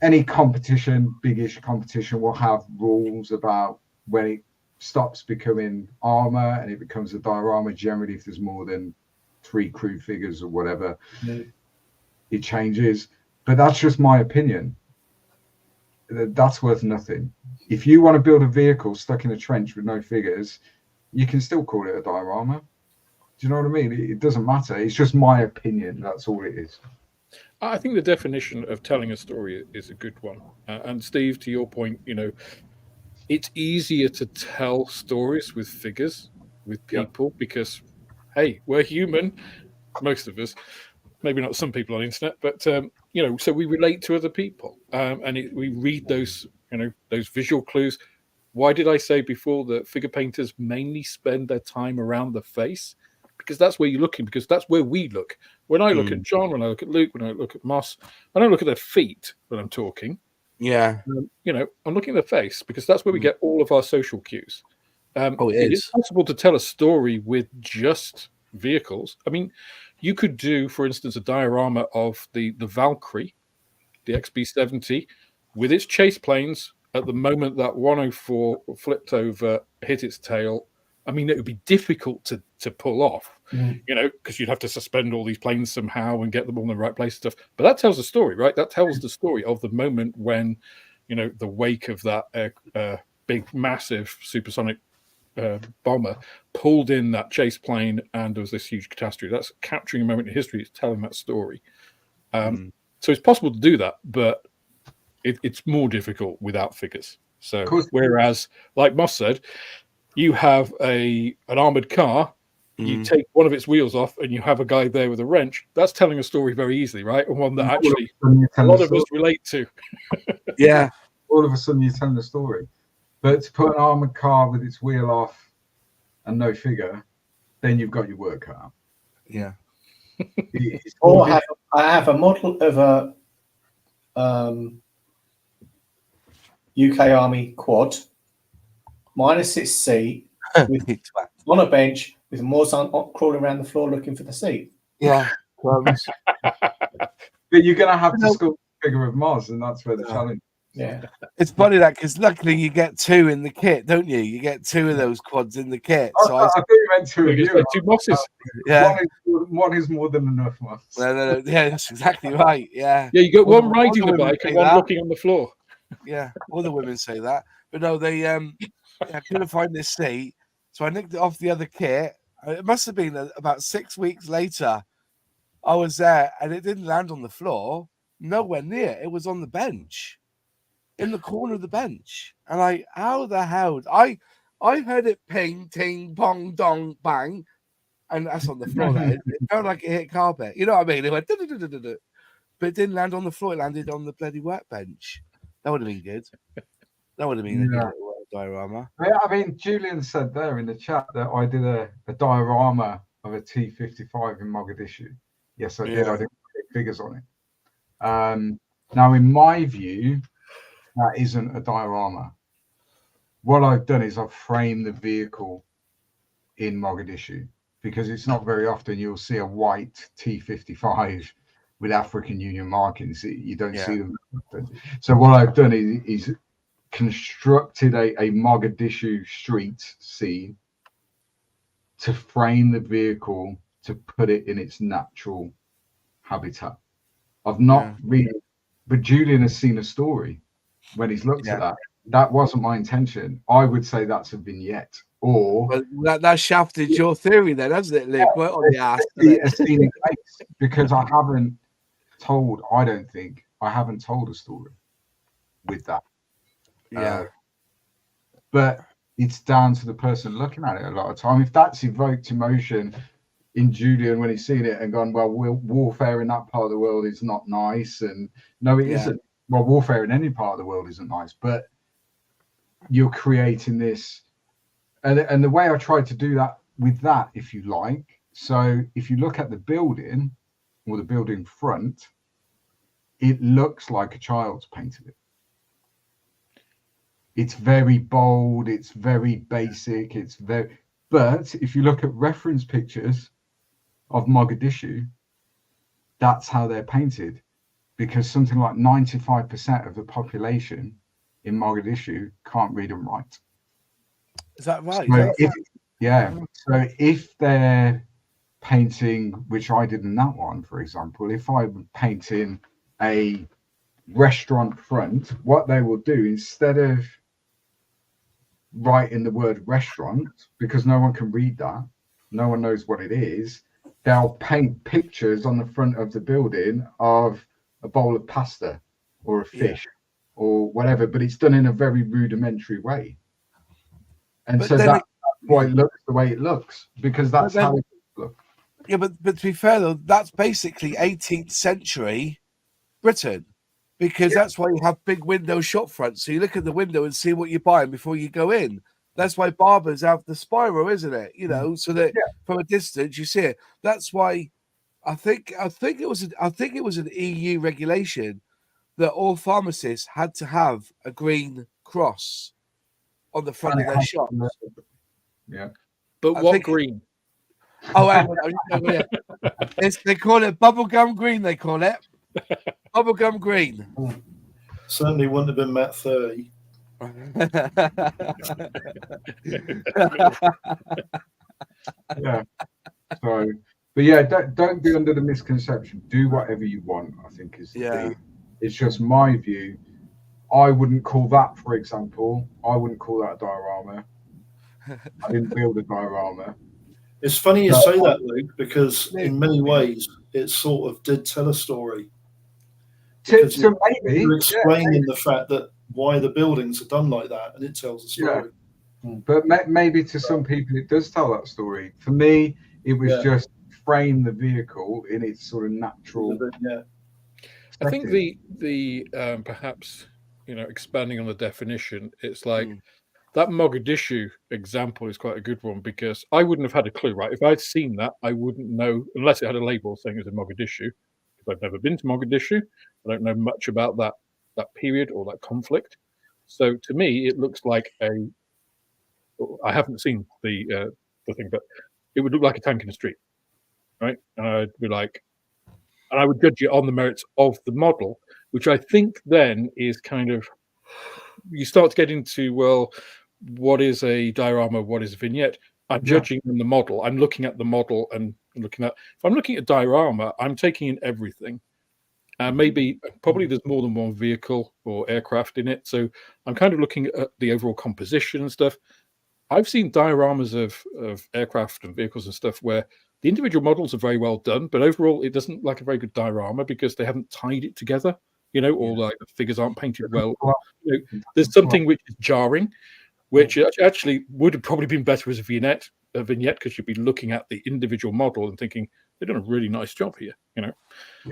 any competition, big-ish competition, will have rules about when it stops becoming armor and it becomes a diorama. Generally, if there's more than 3 crew figures or whatever, it changes. But that's just my opinion. That's worth nothing. If you want to build a vehicle stuck in a trench with no figures, you can still call it a diorama. Do you know what I mean? It doesn't matter. It's just my opinion. That's all it is. I think the definition of telling a story is a good one. And Steve, to your point, it's easier to tell stories with figures, with people, because, hey, we're human, most of us. Maybe not some people on the internet, but, so we relate to other people. And we read those those visual clues. Why did I say before that figure painters mainly spend their time around the face? Because that's where you're looking, because that's where we look. When I look at John, when I look at Luke, when I look at Moss, I don't look at their feet when I'm talking. Yeah. I'm looking at their face, because that's where we get all of our social cues. It is possible to tell a story with just vehicles. I mean, you could do, for instance, a diorama of the Valkyrie, the XB70, with its chase planes at the moment that 104 flipped over, hit its tail. I mean, it would be difficult to pull off, because you'd have to suspend all these planes somehow and get them all in the right place and stuff. But that tells a story, right? That tells the story of the moment when, the wake of that big, massive supersonic bomber pulled in that chase plane, and there was this huge catastrophe. That's capturing a moment in history. It's telling that story. So it's possible to do that, but it's more difficult without figures. So whereas, like Moss said, you have an armored car, you take one of its wheels off, and you have a guy there with a wrench. That's telling a story very easily, right? And one that actually a lot of us relate to. Yeah. All of a sudden you're telling the story. But to put an armored car with its wheel off and no figure, then you've got your work cut out. Yeah. Or I have a model of a UK Army quad, minus its seat, on a bench with more sun crawling around the floor looking for the seat. Yeah. But you're going to have to sculpt a figure of Mars, and that's where the challenge. Yeah, it's funny that because luckily you get two in the kit, don't you? You get two of those quads in the kit. So I think you meant two of you. Two bosses. Yeah, one is more than enough. No. Yeah, that's exactly right. Yeah. Yeah, you got one riding the bike and one looking on the floor. Yeah, all the women say that, but no, they I couldn't find this seat, so I nicked it off the other kit. It must have been about 6 weeks later. I was there, and it didn't land on the floor. Nowhere near. It was on the bench, in the corner of the bench. And how the hell? I heard it ping, ting, pong, dong, bang, and that's on the floor. It felt like it hit carpet. You know what I mean? It went, but it didn't land on the floor. It landed on the bloody workbench. That would have been good. That would have been a good diorama. Yeah, I mean, Julian said there in the chat that I did a diorama of a T-55 in Mogadishu. Yes, I did. I didn't put figures on it. Now, in my view, that isn't a diorama. What I've done is I've framed the vehicle in Mogadishu, because it's not very often you'll see a white T-55 with African Union markings. You don't see them. So what I've done is constructed a Mogadishu street scene to frame the vehicle, to put it in its natural habitat. I've not really, but Julian has seen a story when he's looked at that. That wasn't my intention. I would say that's a vignette. Or that shafted your theory then, hasn't it, Luke? On the ass. A scenic place, because I haven't told a story with that. But it's down to the person looking at it a lot of time. If that's evoked emotion in Julian when he's seen it and gone, well, warfare in that part of the world is not nice, and no, it isn't. Well, warfare in any part of the world isn't nice, but you're creating this, and the way I tried to do that with that, if you like. So if you look at the building or the building front, it looks like a child's painted it. It's very bold, it's very basic, but if you look at reference pictures of Mogadishu, that's how they're painted, because something like 95% of the population in Mogadishu can't read and write. Is that right? So if they're painting, which I did in that one, for example, if I were painting a restaurant front, what they will do, instead of writing the word restaurant, because no one can read that, no one knows what it is, they'll paint pictures on the front of the building of a bowl of pasta or a fish or whatever, but it's done in a very rudimentary way. And so that's why it looks the way it looks, because that's how it looks. Yeah, but to be fair though, that's basically 18th century Britain. because that's why you have big window shop fronts. So you look at the window and see what you're buying before you go in. That's why barbers have the spiral, isn't it? You know, so that from a distance you see it. That's why I think it was an EU regulation that all pharmacists had to have a green cross on the front of their shops. Yeah. But what green? Oh, hang on. They call it bubblegum green, they call it. Bubblegum green. Certainly wouldn't have been Matt 30. Yeah. So, but yeah, don't be under the misconception. Do whatever you want, I think is the thing. It's just my view. I wouldn't call that, for example, I wouldn't call that a diorama. I didn't build a diorama. It's funny you say that, Luke, because in many ways it sort of did tell a story. So maybe you're explaining the fact that why the buildings are done like that, and it tells a story. Yeah. But maybe to some people it does tell that story. For me, it was just frame the vehicle in its sort of natural. I think the perhaps, you know, expanding on the definition, it's like that Mogadishu example is quite a good one, because I wouldn't have had a clue, right? If I'd seen that, I wouldn't know, unless it had a label saying it was in Mogadishu, because I've never been to Mogadishu. I don't know much about that period or that conflict. So to me, it looks like I haven't seen the thing, but it would look like a tank in the street, right? And I'd be like, and I would judge it on the merits of the model, which I think then is kind of, you start to get into, well, what is a diorama, what is a vignette? I'm judging on the model. I'm looking at the model and looking at, if I'm looking at diorama, I'm taking in everything. Probably there's more than one vehicle or aircraft in it. So I'm kind of looking at the overall composition and stuff. I've seen dioramas of aircraft and vehicles and stuff where the individual models are very well done, but overall it doesn't look like a very good diorama because they haven't tied it together, you know, or like the figures aren't painted well. You know, there's something which is jarring, which actually would have probably been better as a vignette, because you'd be looking at the individual model and thinking they've done a really nice job here, you know.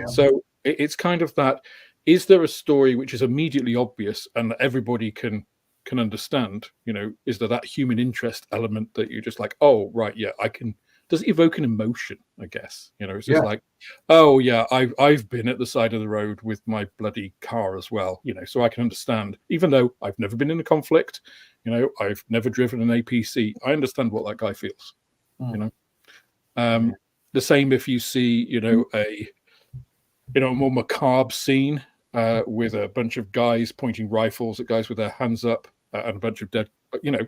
So it's kind of that, is there a story which is immediately obvious and that everybody can understand, you know? Is there that human interest element that you're just like, oh right, yeah, I can, does it evoke an emotion, I guess, you know? It's just like, oh yeah, I've been at the side of the road with my bloody car as well, you know, so I can understand, even though I've never been in a conflict, you know, I've never driven an APC, I understand what that guy feels, you know. The same if you see, you know, a more macabre scene with a bunch of guys pointing rifles at guys with their hands up and a bunch of dead, you know,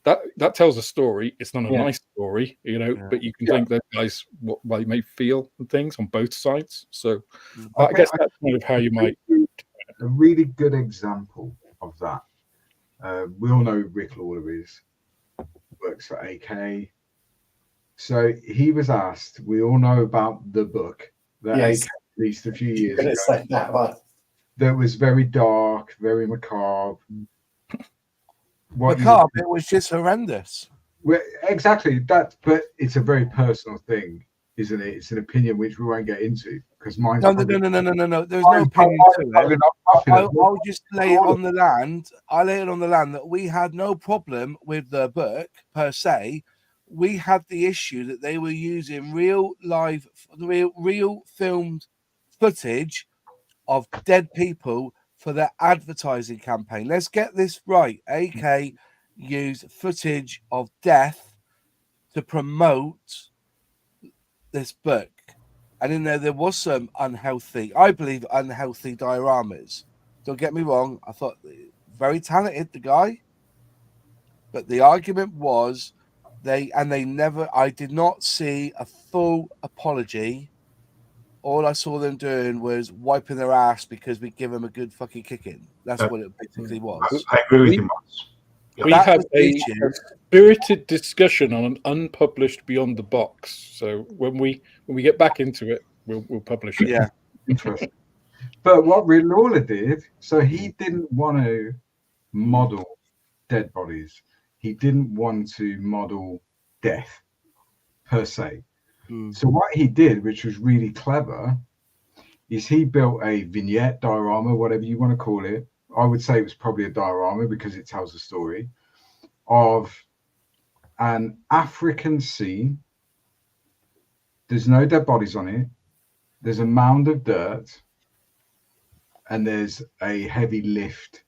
that tells a story. It's not a nice story, you know, but you can think that guys what they may feel and things on both sides. So I guess that's kind of how you might. A really good example of that. We all know Rick Lawler works for AK. So he was asked, we all know about the book that AK released a few years ago. That was very dark, very macabre. Macabre, it was just horrendous. Well, exactly that, but it's a very personal thing, isn't it? It's an opinion which we won't get into because mine's no. There's no opinion to it. I'll just lay it on the land. I lay it on the land that we had no problem with the book per se. We had the issue that they were using real filmed footage of dead people for their advertising campaign. Let's get this right. AK used footage of death to promote this book. And in there was some unhealthy dioramas. Don't get me wrong. I thought very talented, the guy. But the argument was I did not see a full apology. All I saw them doing was wiping their ass because we give them a good fucking kicking. That's what it basically was. I agree with you, Moss. We had a spirited discussion on an unpublished Beyond the Box. So when we get back into it, we'll publish it. Yeah. Interesting. But what Rick Lawler did, so he didn't want to model dead bodies. He didn't want to model death per se. So what he did, which was really clever, is he built a vignette, diorama, whatever you want to call it. I would say it was probably a diorama because it tells a story of an African scene. There's no dead bodies on it. There's a mound of dirt, and there's a heavy lift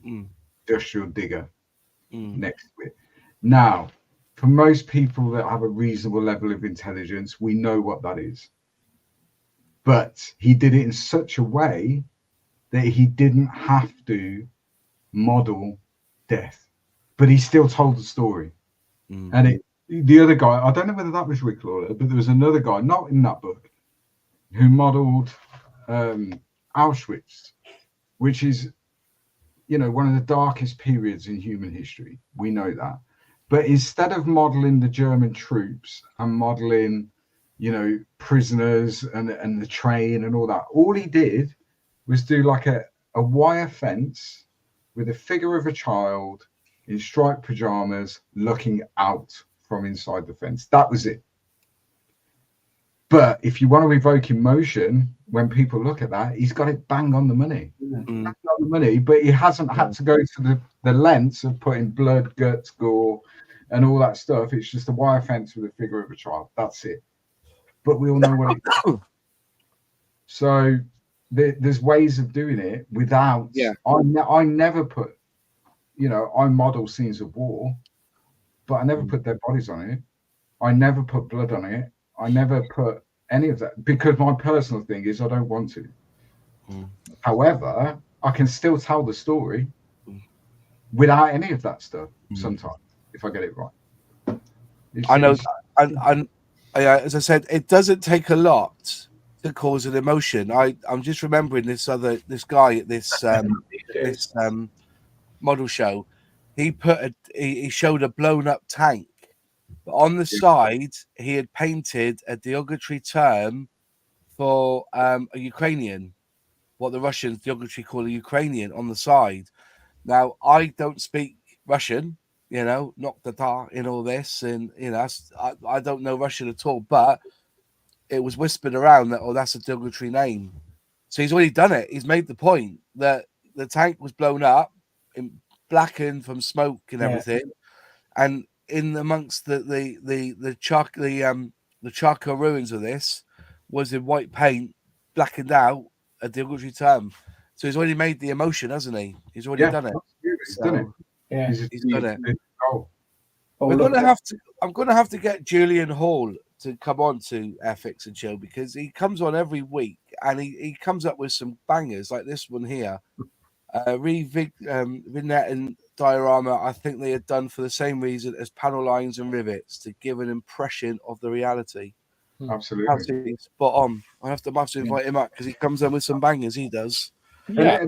industrial digger next to it. Now, for most people that have a reasonable level of intelligence, we know what that is. But he did it in such a way that he didn't have to model death, but he still told the story. And the other guy, I don't know whether that was Rick Lawler, but there was another guy, not in that book, who modeled Auschwitz, which is, you know, one of the darkest periods in human history. We know that. But instead of modeling the German troops and modeling, you know, prisoners and the train and all that, all he did was do like a wire fence with a figure of a child in striped pajamas looking out from inside the fence. That was it. But if you want to evoke emotion, when people look at that, he's got it bang on the money. Not the money, but he hasn't had to go to the lengths of putting blood, guts, gore, and all that stuff. It's just a wire fence with a figure of a child. That's it. But we all know what it is. So there's ways of doing it without. Yeah. I never put, you know, I model scenes of war, but I never put dead bodies on it. I never put blood on it. I never put any of that because my personal thing is I don't want to. However, I can still tell the story without any of that stuff sometimes if I get it right. I know, and as I said, it doesn't take a lot to cause an emotion. I'm just remembering this guy at this model show. He showed a blown up tank. But on the side, he had painted a derogatory term for a Ukrainian, what the Russians derogatory call a Ukrainian on the side. Now, I don't speak Russian, you know, not the in all this, and you know, I don't know Russian at all. But it was whispered around that that's a derogatory name. So he's already done it. He's made the point that the tank was blown up, blackened from smoke and everything, and in amongst the charcoal ruins of this was in white paint, blackened out, a derogatory term. So he's already made the emotion, hasn't he? He's already done it. He's done it. Yeah, he's done it. I'm gonna have to get Julian Hall to come on to Airfix and Chill because he comes on every week and he comes up with some bangers like this one here. Vignette and diorama, I think they are done for the same reason as panel lines and rivets, to give an impression of the reality. Absolutely spot on. I have to invite him up because he comes in with some bangers. He does. Yeah,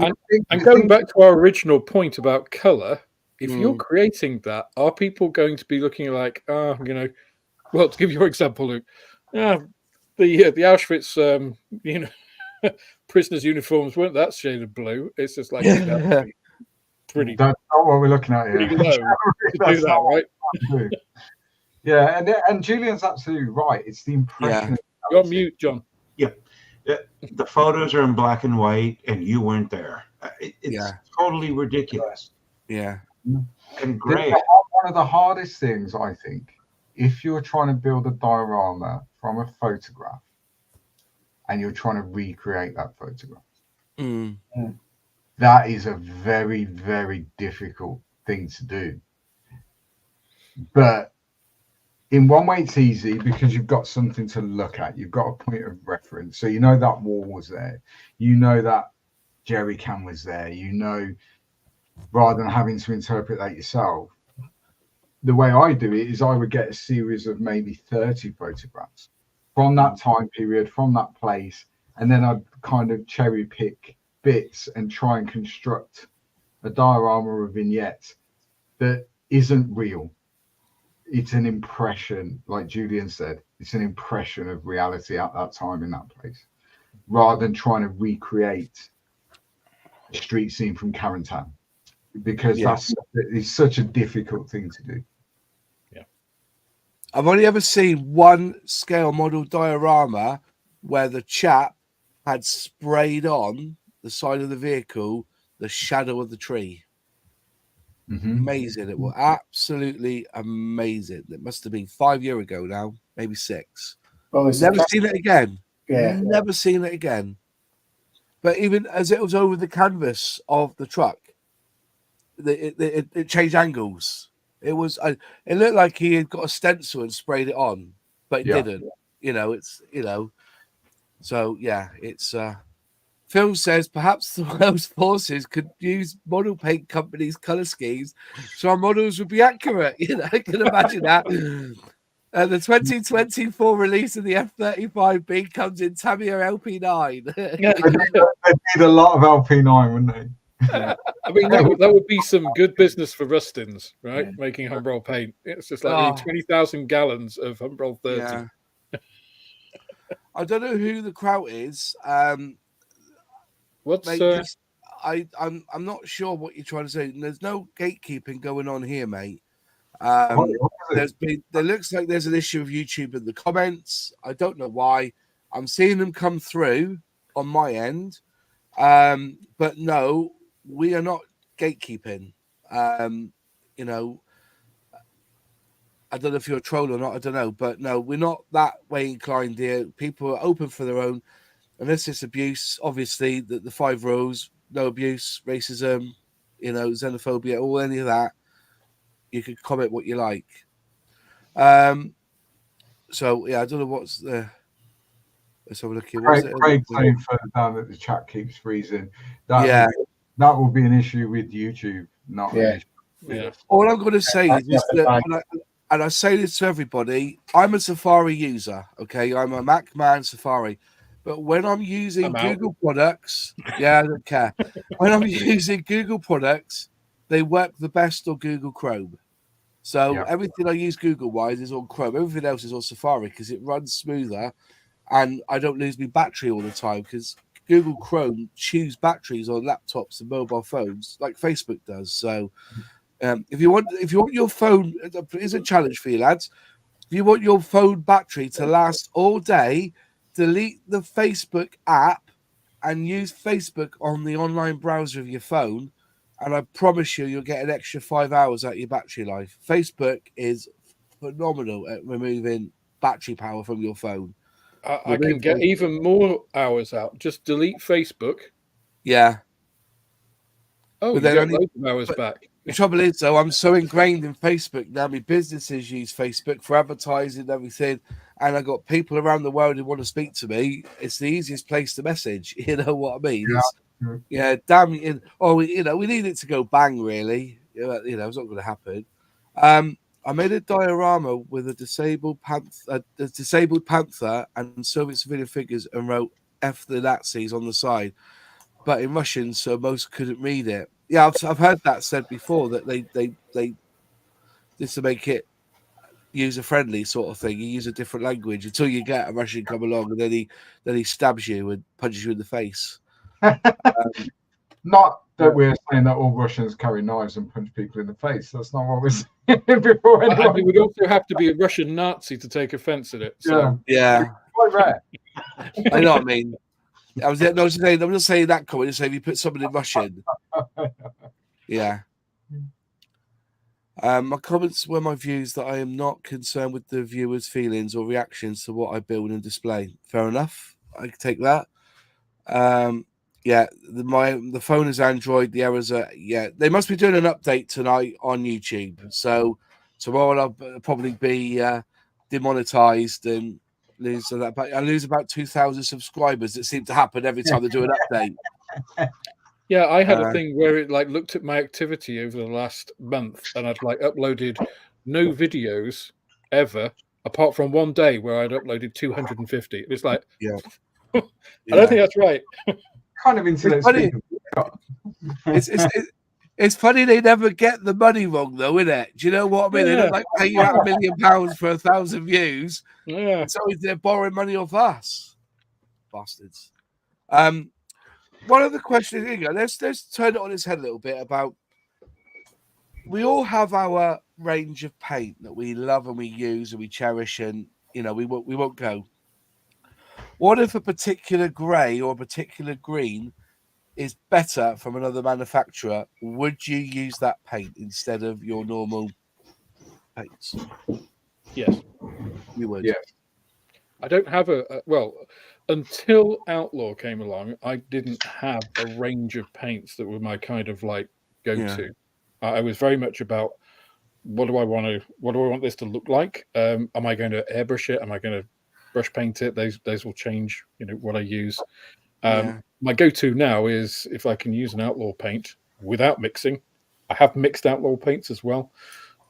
and going back to our original point about color, if you're creating that, are people going to be looking like, you know, well, to give you an example, Luke, the Auschwitz, you know, prisoners' uniforms weren't that shade of blue. It's just like pretty. That's not what we're looking at here. Pretty low to do that, right? Yeah, and Julian's absolutely right. It's the impression. Yeah. You're on mute, John. Yeah. The photos are in black and white, and you weren't there. It's totally ridiculous. Yeah. And gray. One of the hardest things, I think, if you're trying to build a diorama from a photograph and you're trying to recreate that photograph, that is a very, very difficult thing to do. But in one way, it's easy because you've got something to look at. You've got a point of reference. So you know that wall was there. You know that jerry can was there. You know, rather than having to interpret that yourself, the way I do it is I would get a series of maybe 30 photographs from that time period, from that place, and then I'd kind of cherry pick bits and try and construct a diorama or a vignette that isn't real. It's an impression, like Julian said, it's an impression of reality at that time in that place, rather than trying to recreate a street scene from Carentan, because it's such a difficult thing to do. Yeah, I've only ever seen one scale model diorama where the chap had sprayed on the side of the vehicle the shadow of the tree. Amazing. It was absolutely amazing. It must have been 5 years ago now, maybe 6. Well, Never seen it again. Yeah. Never seen it again. But even as it was over the canvas of the truck, it changed angles. It looked like he had got a stencil and sprayed it on, but it didn't. So yeah, it's Phil says perhaps the Welsh forces could use model paint companies' color schemes so our models would be accurate. I can imagine that. The 2024 release of the F-35B comes in Tamiya LP9. They need a lot of LP9, wouldn't they? I mean, that would be some good business for Rustins, right? Making Humbrol paint. It's just like 20,000 gallons of Humbrol 30. Yeah. I don't know who the crowd is. What's mate, I'm not sure what you're trying to say. There's no gatekeeping going on here, mate. There looks like there's an issue with YouTube in the comments. I don't know why. I'm seeing them come through on my end. But no, we are not gatekeeping. I don't know if you're a troll or not. I don't know, but no, we're not that way inclined here. People are open for their own, unless it's abuse. Obviously, the 5 rules: no abuse, racism, xenophobia, or any of that. You can comment what you like. So yeah, I don't know what's the. Let's have a look here. Craig saying further down that the chat keeps freezing. That will be an issue with YouTube, not an issue. Yeah. All I'm going to say is that, and I say this to everybody, I'm a Safari user, okay? I'm a Mac man Safari. But when I'm using Google products, I don't care. When I'm using Google products, they work the best on Google Chrome. So everything I use Google-wise is on Chrome. Everything else is on Safari because it runs smoother and I don't lose my battery all the time because Google Chrome chews batteries on laptops and mobile phones like Facebook does. So if you want your phone, it's a challenge for you lads. If you want your phone battery to last all day, delete the Facebook app and use Facebook on the online browser of your phone, and I promise you'll get an extra 5 hours out of your battery life. Facebook is phenomenal at removing battery power from your phone. I can get even more hours out. Just delete Facebook. Yeah. Oh, but you get loads of hours back. The trouble is, though, I'm so ingrained in Facebook now. My businesses use Facebook for advertising and everything, and I got people around the world who want to speak to me. It's the easiest place to message. You know what I mean? Damn. We need it to go bang. Really, it's not going to happen. I made a diorama with a disabled panther and Soviet civilian figures, and wrote "F the Nazis" on the side, but in Russian, so most couldn't read it. Yeah, I've heard that said before that they just to make it user friendly sort of thing. You use a different language until you get a Russian come along, and then he stabs you and punches you in the face. Not that we're saying that all Russians carry knives and punch people in the face. That's not what we're saying before. And you would also have to be a Russian Nazi to take offense at it. So. Yeah. Quite rare. I know what I mean. I'm just saying that comment. Just say if you put something in Russian. Yeah. My comments were my views that I am not concerned with the viewers' feelings or reactions to what I build and display. Fair enough. I can take that. The phone is Android. The errors are They must be doing an update tonight on YouTube. So tomorrow I'll probably be demonetized and lose that. But I lose about 2,000 subscribers. It seems to happen every time they do an update. Yeah, I had a thing where it looked at my activity over the last month, and I'd uploaded no videos ever, apart from one day where I'd uploaded 250. It's like, I don't think that's right. Kind of internet. It's funny they never get the money wrong, though, isn't it? Do you know what I mean? They don't pay you out £1 million for 1,000 views. Yeah. It's always they're borrowing money off us, bastards. One of the questions, let's turn it on its head a little bit about. We all have our range of paint that we love and we use and we cherish, and we won't go. what if a particular grey or a particular green is better from another manufacturer? Would you use that paint instead of your normal paints? Yes. You would. Yeah. I don't have well, until Outlaw came along, I didn't have a range of paints that were my kind of like go-to. I was very much about what do I want this to look like? Am I going to airbrush it? Am I going to brush paint it? Those will change, what I use. My go-to now is if I can use an Outlaw paint without mixing. I have mixed Outlaw paints as well.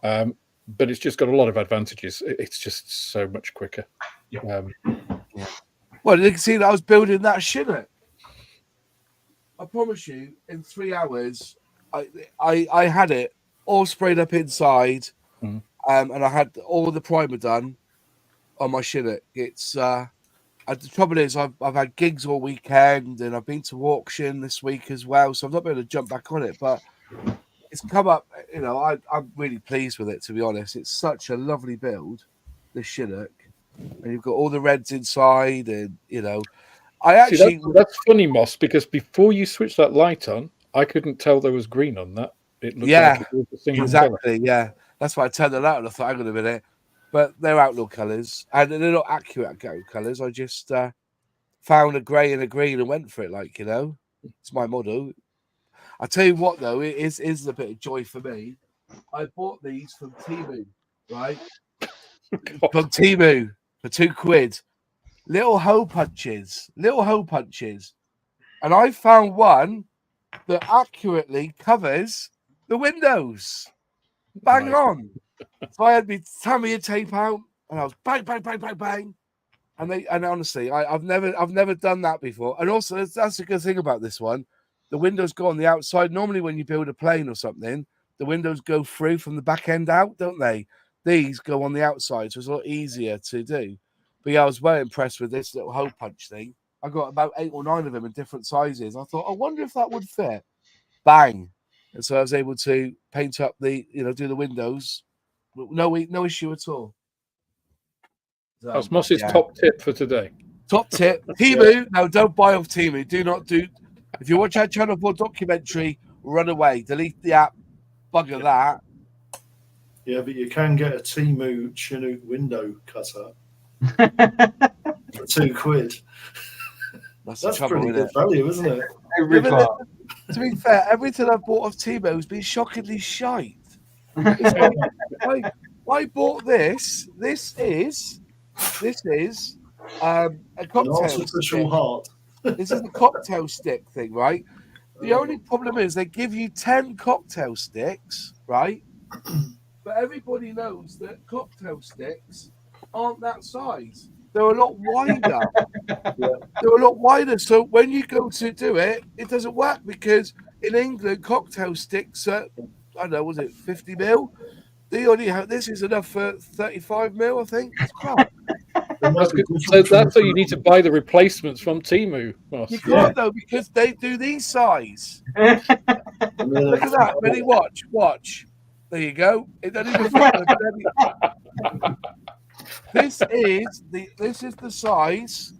But it's just got a lot of advantages. It's just so much quicker. Well, you can see that I was building that Chinook. I promise you, in 3 hours, I had it all sprayed up inside, and I had all the primer done on my Chinook. It's the trouble is I've had gigs all weekend, and I've been to auction this week as well, so I've not been able to jump back on it, but it's come up. I'm really pleased with it, to be honest. It's such a lovely build, this Chinook, and you've got all the reds inside, and I actually that's funny, Moss, because before you switched that light on, I couldn't tell there was green on that. It looked like it was a single exactly color. Yeah, that's why I turned the light on. I thought, hang on a minute, but they're Outlaw colors, and they're not accurate Outlaw colors. I just found a grey and a green and went for it. It's my model. I tell you what, though, it is a bit of joy for me. I bought these from Temu, right? From Temu for £2. Little hole punches, and I found one that accurately covers the windows. Bang on. So I had my Tamiya tape out, and I was bang, bang, bang, bang, bang. And honestly, I've never done that before. And also, that's a good thing about this one. The windows go on the outside. Normally, when you build a plane or something, the windows go through from the back end out, don't they? These go on the outside, so it's a lot easier to do. But yeah, I was well impressed with this little hole punch thing. I got about 8 or 9 of them in different sizes. I thought, I wonder if that would fit. Bang! And so I was able to paint up do the windows. No issue at all. So, that's Moss's top tip for today. Top tip: Temu. No, don't buy off Temu. Do not do. If you watch our Channel 4 documentary, run away. Delete the app. Bugger that. Yeah, but you can get a Temu Chinook window cutter for £2. That's pretty good value, isn't it? To be fair, everything I've bought off Temu has been shockingly shite. I bought this. This is a cocktail stick. Heart. This is the cocktail stick thing, right? The only problem is they give you 10 cocktail sticks, right? But everybody knows that cocktail sticks aren't that size. They're a lot wider. They're a lot wider. So when you go to do it, it doesn't work because in England, cocktail sticks are, I don't know, was it 50 mil? They only have, this is enough for 35 mil, I think. It's crap. So that's why you need to buy the replacements from Temu. Moss. You can't though, because they do these size. Look at that. Ready? Watch. There you go. It doesn't even fit. This is the size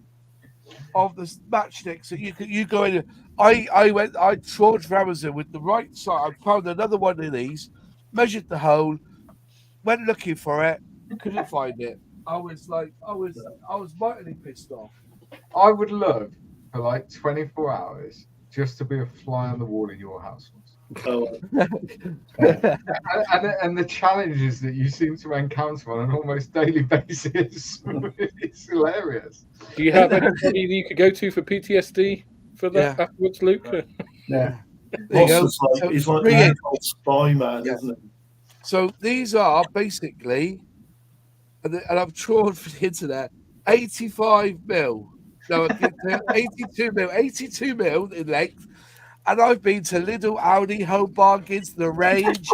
of the matchsticks that you go in. I trawled for Amazon with the right size. I found another one of these, measured the hole, went looking for it, couldn't find it. I was mightily pissed off. I would love for like 24 hours just to be a fly on the wall in your house. And the challenges that you seem to encounter on an almost daily basis, it's hilarious. Do you have anybody that you could go to for PTSD for that afterwards, Luke? Yeah. He's like the spy man, isn't he? So these are basically, and I've trawled for the internet, 85 mil. No, 82 mil in length. And I've been to Lidl, Aldi, Home Bargains, The Range,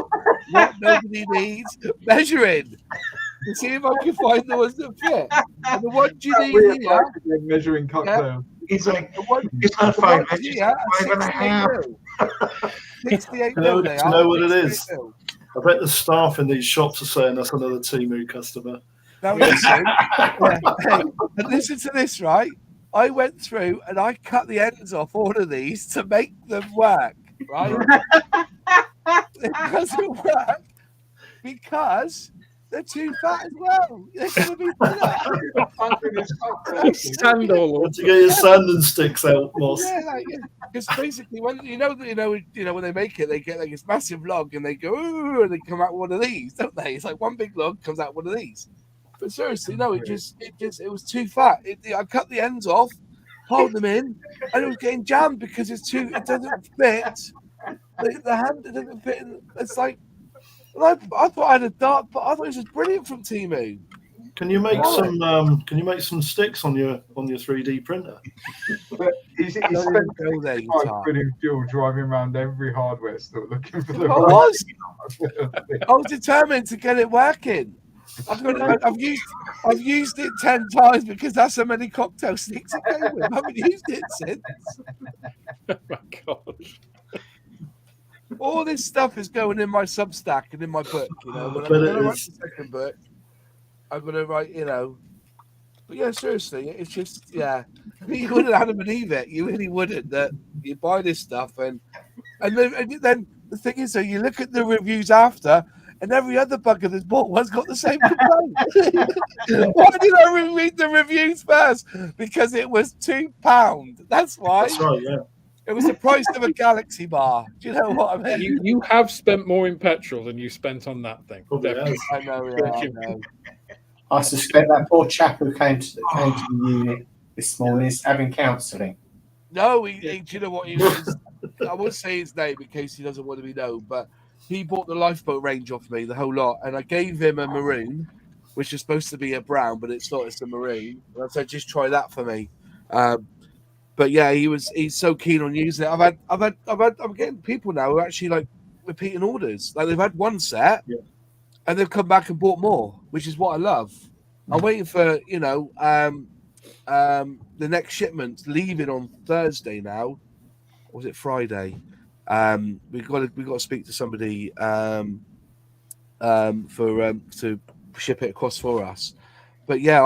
what nobody needs, measuring to see if I can find the ones that fit. And the ones you need here, measuring cocktails. It's like it's not 5 inches, 5.5. 68 you mil. Do you know what it is? I bet the staff in these shops are saying that's another Temu customer. Now listen, and listen to this, right? I went through and I cut the ends off all of these to make them work, right? It doesn't work because they're too fat as well. They're going to be Sand all over. To get your sanding sticks out, Moss. Yeah, because basically when you know when they make it, they get like this massive log and they go ooh, and they come out one of these, don't they? It's like one big log comes out one of these. But seriously, no, it was too fat. I cut the ends off, hold them in, and it was getting jammed because it doesn't fit. The hand doesn't fit. It's like, I thought I had a dart, but I thought it was brilliant from Temu. Can you make some sticks on your 3D printer? But he spent fuel driving around every hardware store looking for the I was determined to get it working. I've used it 10 times because that's how many cocktail sticks it came with. I haven't used it since. Oh my gosh. All this stuff is going in my substack and in my book. When I'm going to write the second book, I'm going to write, But yeah, seriously, it's just, you wouldn't have to believe it. You really wouldn't. That you buy this stuff and then the thing is, so you look at the reviews after, and every other bugger that's bought one's got the same complaint. Why did I read the reviews first? Because it was £2. That's why. That's right, yeah. It was the price of a Galaxy bar. Do you know what I mean? You have spent more in petrol than you spent on that thing. I know. I suspect that poor chap who came to the unit this morning is having counselling. No, do you know what he was? I won't say his name in case he doesn't want to be known, but he bought the lifeboat range off me, the whole lot, and I gave him a maroon, which is supposed to be a brown, but it's not. It's a maroon. And I said, just try that for me. But yeah, he's so keen on using it. I'm getting people now who are actually like repeating orders. Like they've had one set, and they've come back and bought more, which is what I love. I'm waiting for the next shipment leaving on Thursday now. Or was it Friday? We've got to speak to somebody to ship it across for us. But yeah,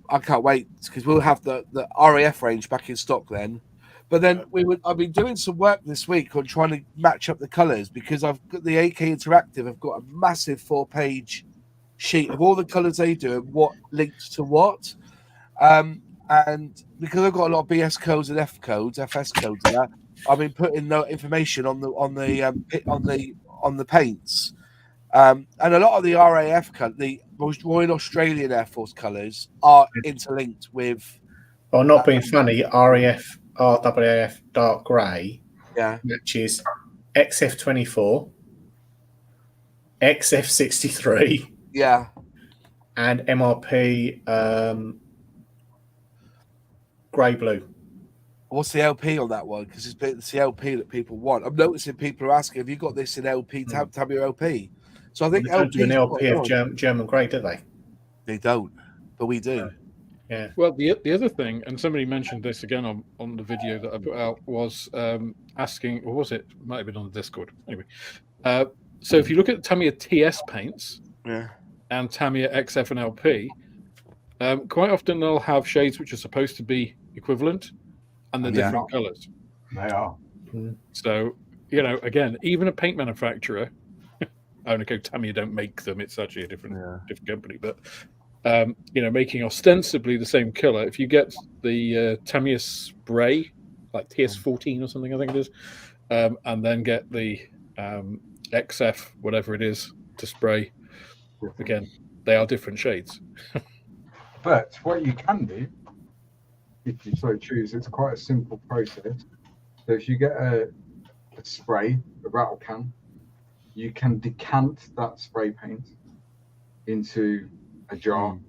I can't wait because we'll have the RAF range back in stock then. But then I've been doing some work this week on trying to match up the colours because I've got the AK Interactive. I've got a massive 4-page sheet of all the colours they do and what links to what. And because I've got a lot of BS codes and FS codes and that, I've been putting no information on the paints. And a lot of the RAF the Royal Australian Air Force colours are interlinked with. Well, not being funny, RAF dark grey matches XF24, XF63, and MRP grey blue. What's the LP on that one? Because it's the LP that people want. I'm noticing people are asking, "Have you got this in LP? Have your LP?" So I think they don't do an LP of German grey, do they? They don't, but we do. Yeah. Well, the other thing, and somebody mentioned this again on the video that I put out, was asking, or was it? Might have been on the Discord. Anyway, so if you look at Tamiya TS paints and Tamiya XF and LP, quite often they'll have shades which are supposed to be equivalent, and they're different colours. They are. So, again, even a paint manufacturer, Tamiya don't make them. It's actually a different company, but making ostensibly the same color. If you get the Tamiya spray, like TS14 or something, I think it is, and then get the XF, whatever it is, to spray, again, they are different shades. But what you can do, if you so choose, it's quite a simple process. So if you get a spray, a rattle can, you can decant that spray paint into a jar.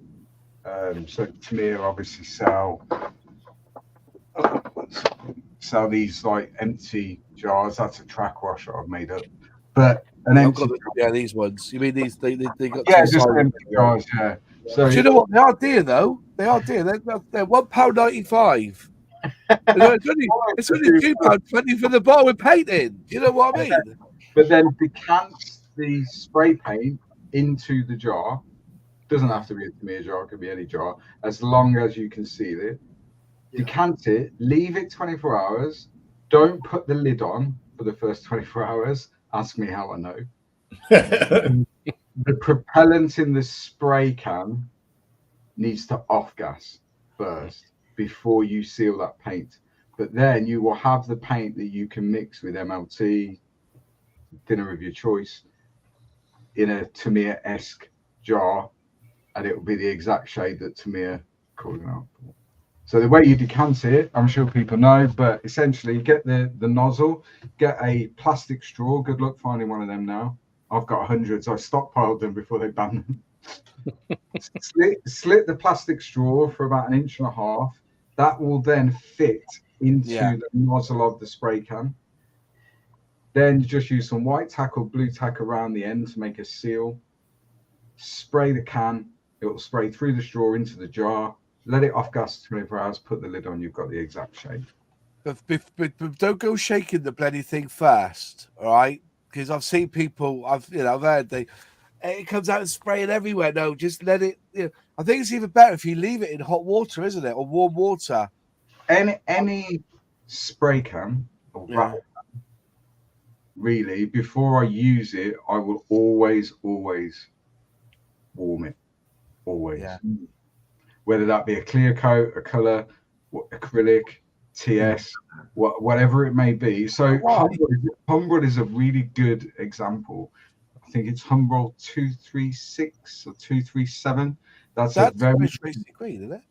So Tamiya obviously sell these like empty jars. That's a track wash that I've made up. But these ones. You mean these? They got just empty jars. Yeah. So do you know what they are dear though? They are dear. They're £1.95. It's only £2.20 for the bottle with paint in. Do you know what I mean? But then decant the spray paint into the jar. Doesn't have to be a Tamiya jar, it could be any jar, as long as you can seal it. decant it, leave it 24 hours. Don't put the lid on for the first 24 hours. Ask me how I know. The propellant in the spray can needs to off gas first before you seal that paint. But then you will have the paint that you can mix with MLT, thinner of your choice, in a Tamiya-esque jar, and it will be the exact shade that Tamiya calling out for. So the way you decant it, I'm sure people know, but essentially get the nozzle, get a plastic straw. Good luck finding one of them now. I've got hundreds. I stockpiled them before they banned them. Slit the plastic straw for about 1.5 inches. That will then fit into the nozzle of the spray can. Then just use some white tack or blue tack around the end to make a seal. Spray the can. It will spray through the straw into the jar. Let it off gas 24 hours. Put the lid on. You've got the exact shape. But don't go shaking the bloody thing first, all right? Because I've seen people. I've heard it comes out and spraying everywhere. No, just let it. I think it's even better if you leave it in hot water, isn't it, or warm water? Any spray can or rattle can, really, before I use it, I will always warm it. Always. Yeah. Whether that be a clear coat, a colour, acrylic, TS, whatever it may be. So Humbrol is a really good example. I think it's Humbrol 236 or 237. That's a very Tracy Queen, isn't it?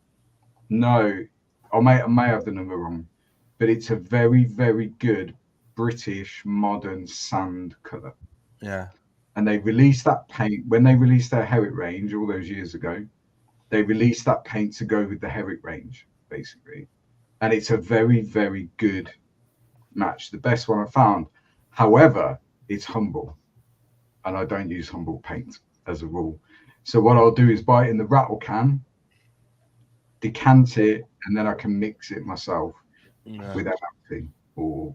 No, I may have the number wrong, but it's a very, very good British modern sand colour. Yeah. And they released that paint when they released their Herrick range all those years ago. They released that paint to go with the Herrick range, basically. And it's a very, very good match. The best one I found. However, it's Humbrol. And I don't use Humbrol paint as a rule. So what I'll do is buy it in the rattle can, decant it, and then I can mix it myself with MLT or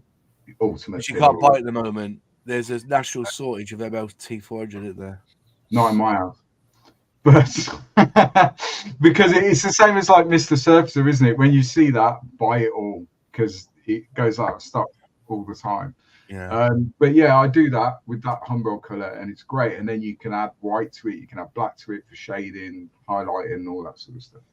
Ultimate. Which you can't buy at the moment. There's a national shortage of MLT 400, isn't there? Not in my house. But because it's the same as like Mr. Surfacer, isn't it? When you see that, buy it all because it goes out of stock all the time. Yeah. But yeah, I do that with that Humbrol color, and it's great. And then you can add white to it, you can add black to it for shading, highlighting, and all that sort of stuff.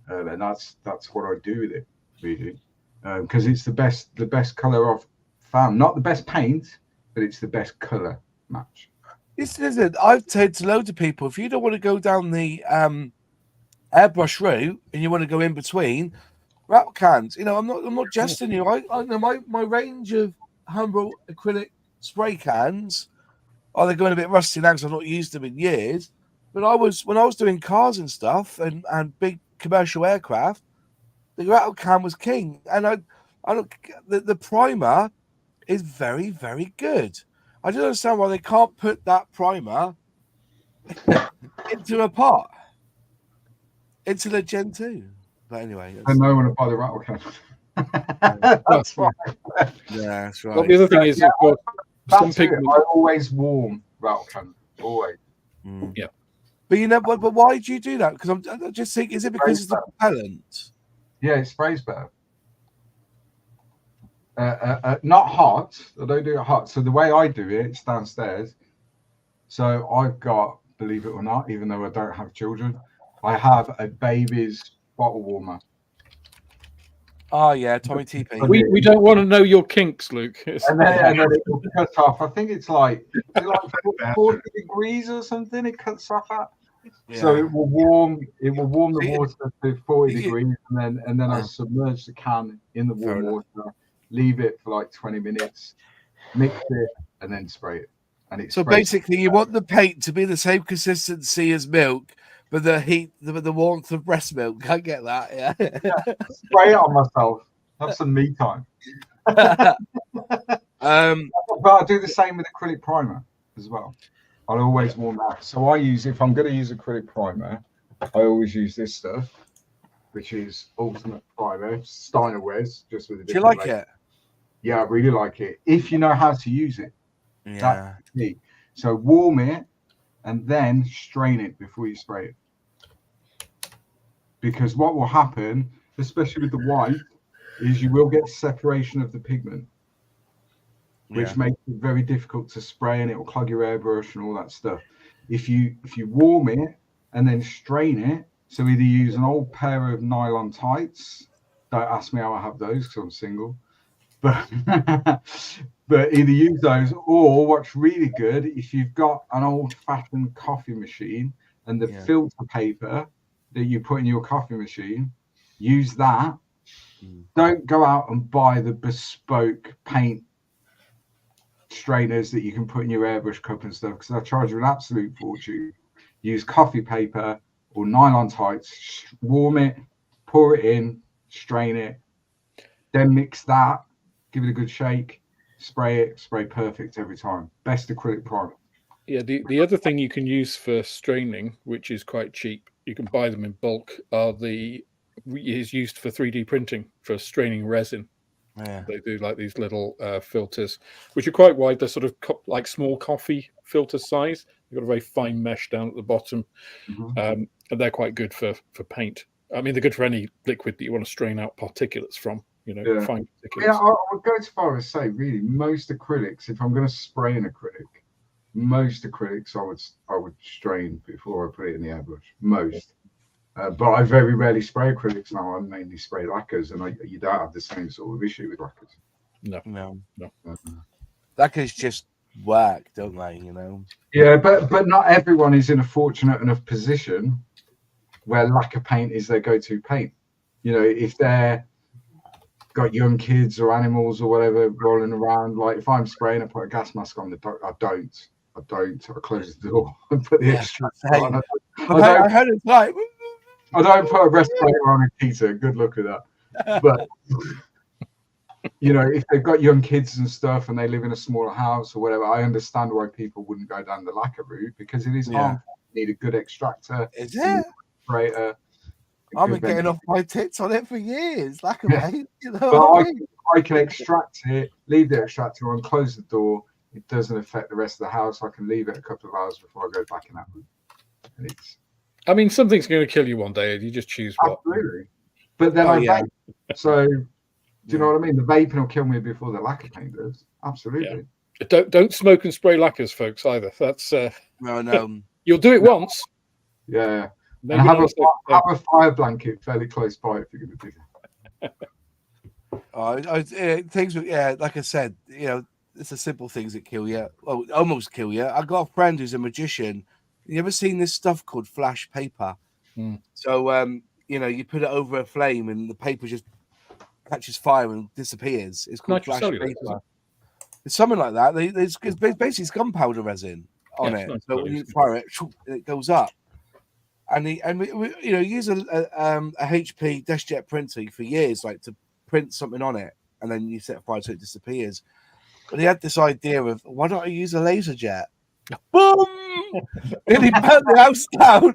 And that's what I do with it, really, because it's the best color I've found. Not the best paint, but it's the best color match. Listen, I've said to loads of people, if you don't want to go down the airbrush route and you want to go in between, rattle cans. I'm not jesting you. I know my range of Humbrol acrylic spray cans. They're going a bit rusty now because I've not used them in years. But when I was doing cars and stuff and big commercial aircraft, the rattle can was king. And I look, the primer is very, very good. I don't understand why they can't put that primer into a pot, into the Gen 2. But anyway, I know when I buy the rattle can. That's right. Yeah, that's right. Well, the other thing is, some pigment. I always warm rattle can, always. Yeah. But but why do you do that? Because I just think, is it because it's the propellant? Yeah, it sprays better. Not hot. I don't do it hot. So the way I do it, it's downstairs. So I've got, believe it or not, even though I don't have children, I have a baby's bottle warmer. Oh yeah, Tommy TP. We don't want to know your kinks, Luke. And then it will cut off. I think it's like 40 degrees or something. It cuts off at. Yeah. So it will warm the water to 40 degrees, and then I submerge the can in the warm water. Leave it for like 20 minutes, mix it, and then spray it. And it's so basically, you want the paint to be the same consistency as milk, but the heat, the warmth of breast milk. I get that. Yeah. Spray it on myself. Have some me time. But I do the same with acrylic primer as well. I'll always warm that. So if I'm going to use acrylic primer, I always use this stuff, which is Ultimate Primer, Steiner Wes, just with a different. Do you like it? Yeah, I really like it. If you know how to use it. Yeah. That's key. So warm it and then strain it before you spray it. Because what will happen, especially with the white, is you will get separation of the pigment, which makes it very difficult to spray, and it will clog your airbrush and all that stuff. If you warm it and then strain it, so either use an old pair of nylon tights. Don't ask me how I have those because I'm single. But either use those, or what's really good, if you've got an old-fashioned coffee machine and the filter paper that you put in your coffee machine, use that. Don't go out and buy the bespoke paint strainers that you can put in your airbrush cup and stuff, because they'll charge you an absolute fortune. Use coffee paper or nylon tights, warm it, pour it in, strain it, then mix that, give it a good shake, spray perfect every time. Best acrylic primer. Yeah, the other thing you can use for straining, which is quite cheap, you can buy them in bulk, is used for 3D printing for straining resin. Yeah. They do like these little filters, which are quite wide. They're sort of like small coffee filter size. They've got a very fine mesh down at the bottom, and they're quite good for paint. I mean, they're good for any liquid that you want to strain out particulates from. Fine particulates. Yeah, I would go as far as say, really, most acrylics, if I'm going to spray an acrylic, most acrylics I would strain before I put it in the airbrush. Most. But I very rarely spray acrylics now. I mainly spray lacquers, and you don't have the same sort of issue with lacquers. No. Lacquers just work, don't they? Yeah, but not everyone is in a fortunate enough position where lacquer paint is their go-to paint. If they're got young kids or animals or whatever rolling around, like if I'm spraying, I put a gas mask on. I don't. I close the door and put the extractor on. I heard it's like. I don't put a respirator on a heater. Good luck with that. But if they've got young kids and stuff and they live in a smaller house or whatever, I understand why people wouldn't go down the lacquer route, because it is harmful. You need a good extractor. Is it? Separator. I've been getting off my tits on it for years. Lacquer paint. But I can extract it, leave the extractor on, close the door. It doesn't affect the rest of the house. I can leave it a couple of hours before I go back in that room. And I mean, something's going to kill you one day. You just choose what. Absolutely. But then vape. So, do you know what I mean? The vaping will kill me before the lacquer paint does. Absolutely. Yeah. Don't smoke and spray lacquers, folks, either. That's no. You'll do it once. Yeah. And have a fire blanket fairly close by if you're going to do that. Things, like I said, it's the simple things that kill you. Well, almost kill you. I got a friend who's a magician. You ever seen this stuff called flash paper? So, you put it over a flame and the paper just catches fire and disappears. It's called flash paper. It's something like that. It's basically gunpowder resin on it. So when you fire it, it goes up. And we use a HP DeskJet printer for years, like to print something on it, and then you set fire so it disappears. But he had this idea of, why don't I use a laser jet? Boom! And he burnt the house down.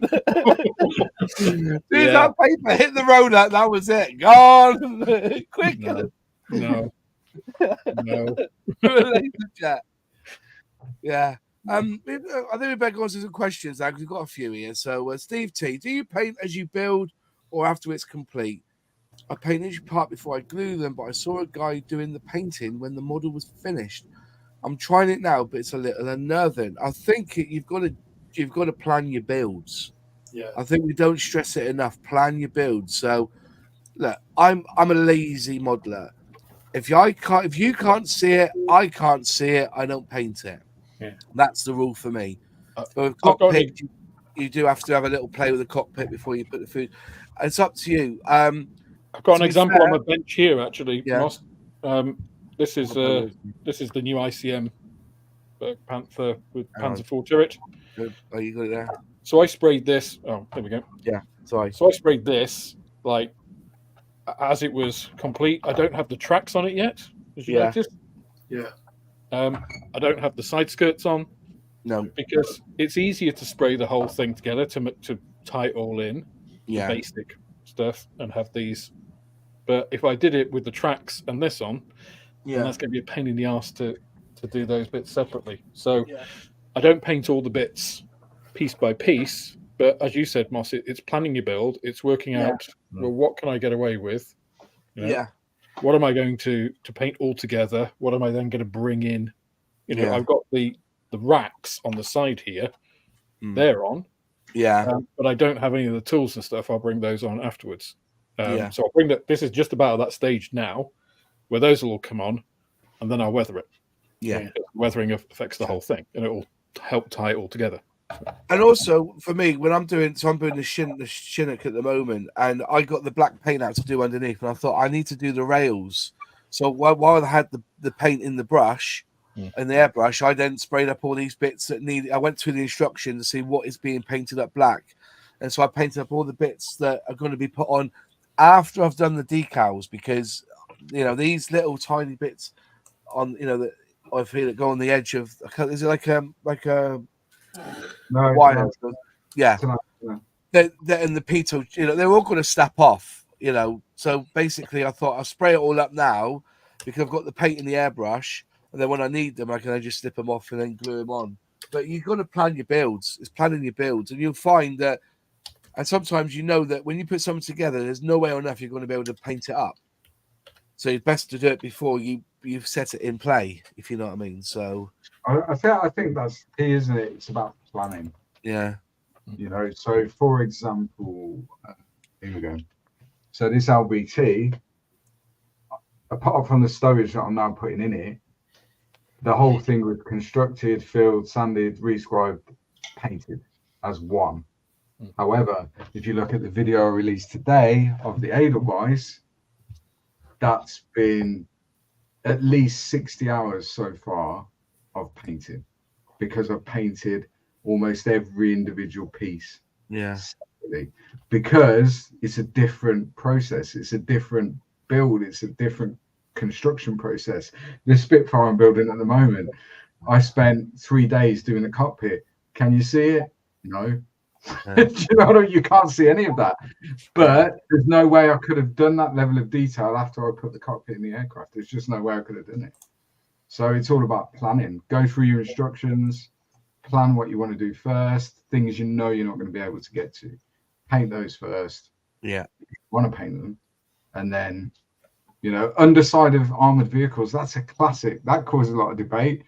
That paper hit the road, that was it. Gone. Quick. No. Laser jet. Yeah. I think we better go on to some questions now because we've got a few here. So, Steve T, do you paint as you build or after it's complete? I paint each part before I glue them, but I saw a guy doing the painting when the model was finished. I'm trying it now, but it's a little unnerving. I think you've got to plan your builds. Yeah. I think we don't stress it enough. Plan your builds. So, look, I'm a lazy modeler. If you can't see it, I can't see it. I don't paint it. Yeah. That's the rule for me. With cockpit, you do have to have a little play with the cockpit before you put the food. It's up to you. I've got an example on my bench here, actually. Yeah. This is the new ICM Panther with Panzer IV turret. Good. Oh, you got it there. So I sprayed this. Oh, there we go. Yeah. Sorry. So I sprayed this like as it was complete. I don't have the tracks on it yet. As you noticed. Yeah. I don't have the side skirts on. No, because it's easier to spray the whole thing together to tie it all in. Yeah. The basic stuff and have these. But if I did it with the tracks and this on, then that's going to be a pain in the ass to do those bits separately. So I don't paint all the bits piece by piece. But as you said, Moss, it's planning your build. It's working out, well, what can I get away with? You know, what am I going to paint all together? What am I then going to bring in? You know, I've got the racks on the side here. They're on. But I don't have any of the tools and stuff. I'll bring those on afterwards. So I'll bring that. This is just about that stage now where those will all come on, and then I'll weather it. Weathering affects the whole thing, and it will help tie it all together. And also for me, when I'm doing the Chinook at the moment, and I got the black paint out to do underneath, and I thought I need to do the rails. So while I had the paint in the brush and the airbrush, I then sprayed up all these bits that need. I went through the instructions to see what is being painted up black, and so I painted up all the bits that are going to be put on after I've done the decals, because you know these little tiny bits on that I feel it go on the edge of. Is it like a wire? And the pitot, they're all going to snap off. So basically, I thought I'll spray it all up now because I've got the paint in the airbrush, and then when I need them, I can just slip them off and then glue them on. But you've got to plan your builds. It's planning your builds, and you'll find that. And sometimes that when you put something together, there's no way on earth you're going to be able to paint it up. So it's best to do it before you've set it in play, if you know what I mean. So I think that's key, isn't it? It's about planning. Yeah. So for example, here we go. So this LBT, apart from the stowage that I'm now putting in it, the whole thing was constructed, filled, sanded, rescribed, painted as one. However, if you look at the video I released today of the Edelweiss, that's been at least 60 hours so far of painting, because I've painted almost every individual piece. Separately, because it's a different process. It's a different build. It's a different construction process. The Spitfire I'm building at the moment, I spent 3 days doing the cockpit. Can you see it? No. You can't see any of that, but there's no way I could have done that level of detail after I put the cockpit in the aircraft. There's just no way I could have done it. So it's all about planning. Go through your instructions, plan what you want to do first, things you're not going to be able to get to, paint those first. You want to paint them, and then underside of armored vehicles, that's a classic. That causes a lot of debate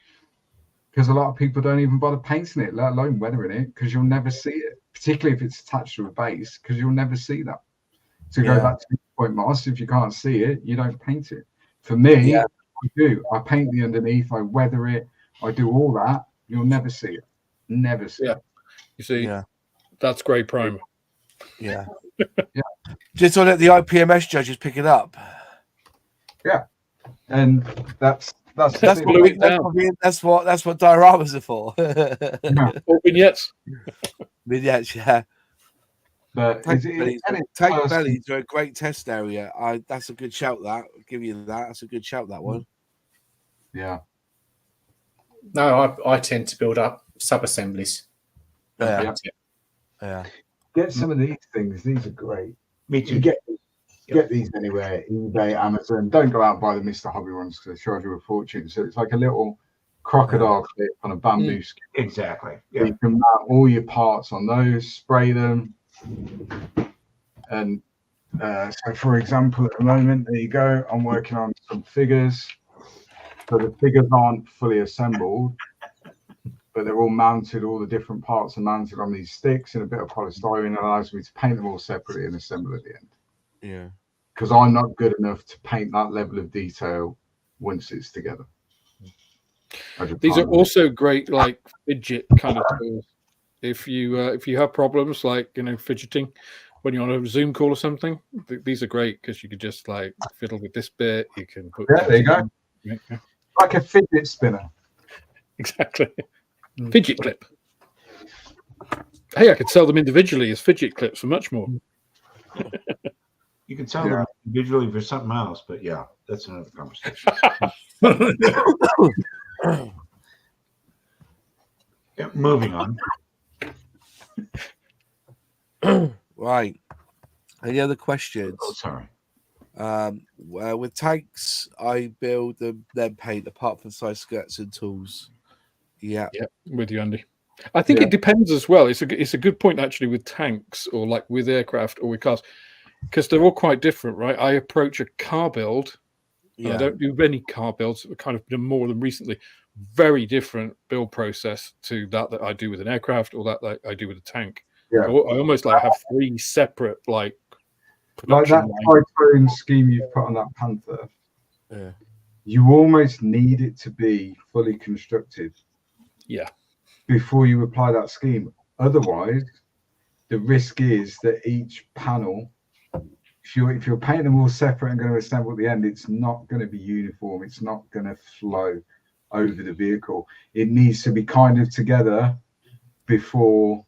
because a lot of people don't even bother painting it, let alone weathering it, because you'll never see it, particularly if it's attached to a base, because you'll never see that. To go back to the point, Moss, if you can't see it, you don't paint it. For me, I do. I paint the underneath, I weather it, I do all that. You'll never see it. Never see it. You see, that's grey primer. Just so that the IPMS judges pick it up. And that's what dioramas are for. Or vignettes. Vignettes, yeah. But tank bellies are a great test area. That's a good shout. That I'll give you that. That's a good shout. That one. Yeah. No, I tend to build up sub assemblies. Yeah. Get some of these things. These are great. Me too. Get these anywhere, eBay, Amazon. Don't go out and buy the Mr. Hobby ones because they charge you a fortune. So it's like a little crocodile clip on a bamboo skin. Exactly. Yeah. You can mount all your parts on those, spray them. And so, for example, at the moment, there you go. I'm working on some figures. So the figures aren't fully assembled, but they're all mounted. All the different parts are mounted on these sticks in a bit of polystyrene, and allows me to paint them all separately and assemble at the end. Yeah. Because I'm not good enough to paint that level of detail once it's together. These are also great, like fidget kind of tools. If you have problems like fidgeting when you're on a Zoom call or something, these are great because you could just like fiddle with this bit. You can put there you go, like a fidget spinner. Exactly, fidget clip. Hey, I could sell them individually as fidget clips for much more. You can sell them individually for something else, but that's another conversation. Moving on. Right. Any other questions? Oh, sorry. With tanks, I build them, then paint, apart from side skirts and tools. Yeah. With you, Andy. I think it depends as well. It's a good point actually with tanks or like with aircraft or with cars, because they're all quite different, right? I approach a car build. I don't do any car builds, kind of more than recently. Very different build process to that I do with an aircraft or that I do with a tank. Yeah. So I almost like have 3 separate like that triton scheme you've put on that Panther. Yeah. You almost need it to be fully constructed. Yeah. Before you apply that scheme. Otherwise, the risk is that each panel, if you're painting them all separate and going to assemble at the end, it's not going to be uniform. It's not going to flow over the vehicle. It needs to be kind of together before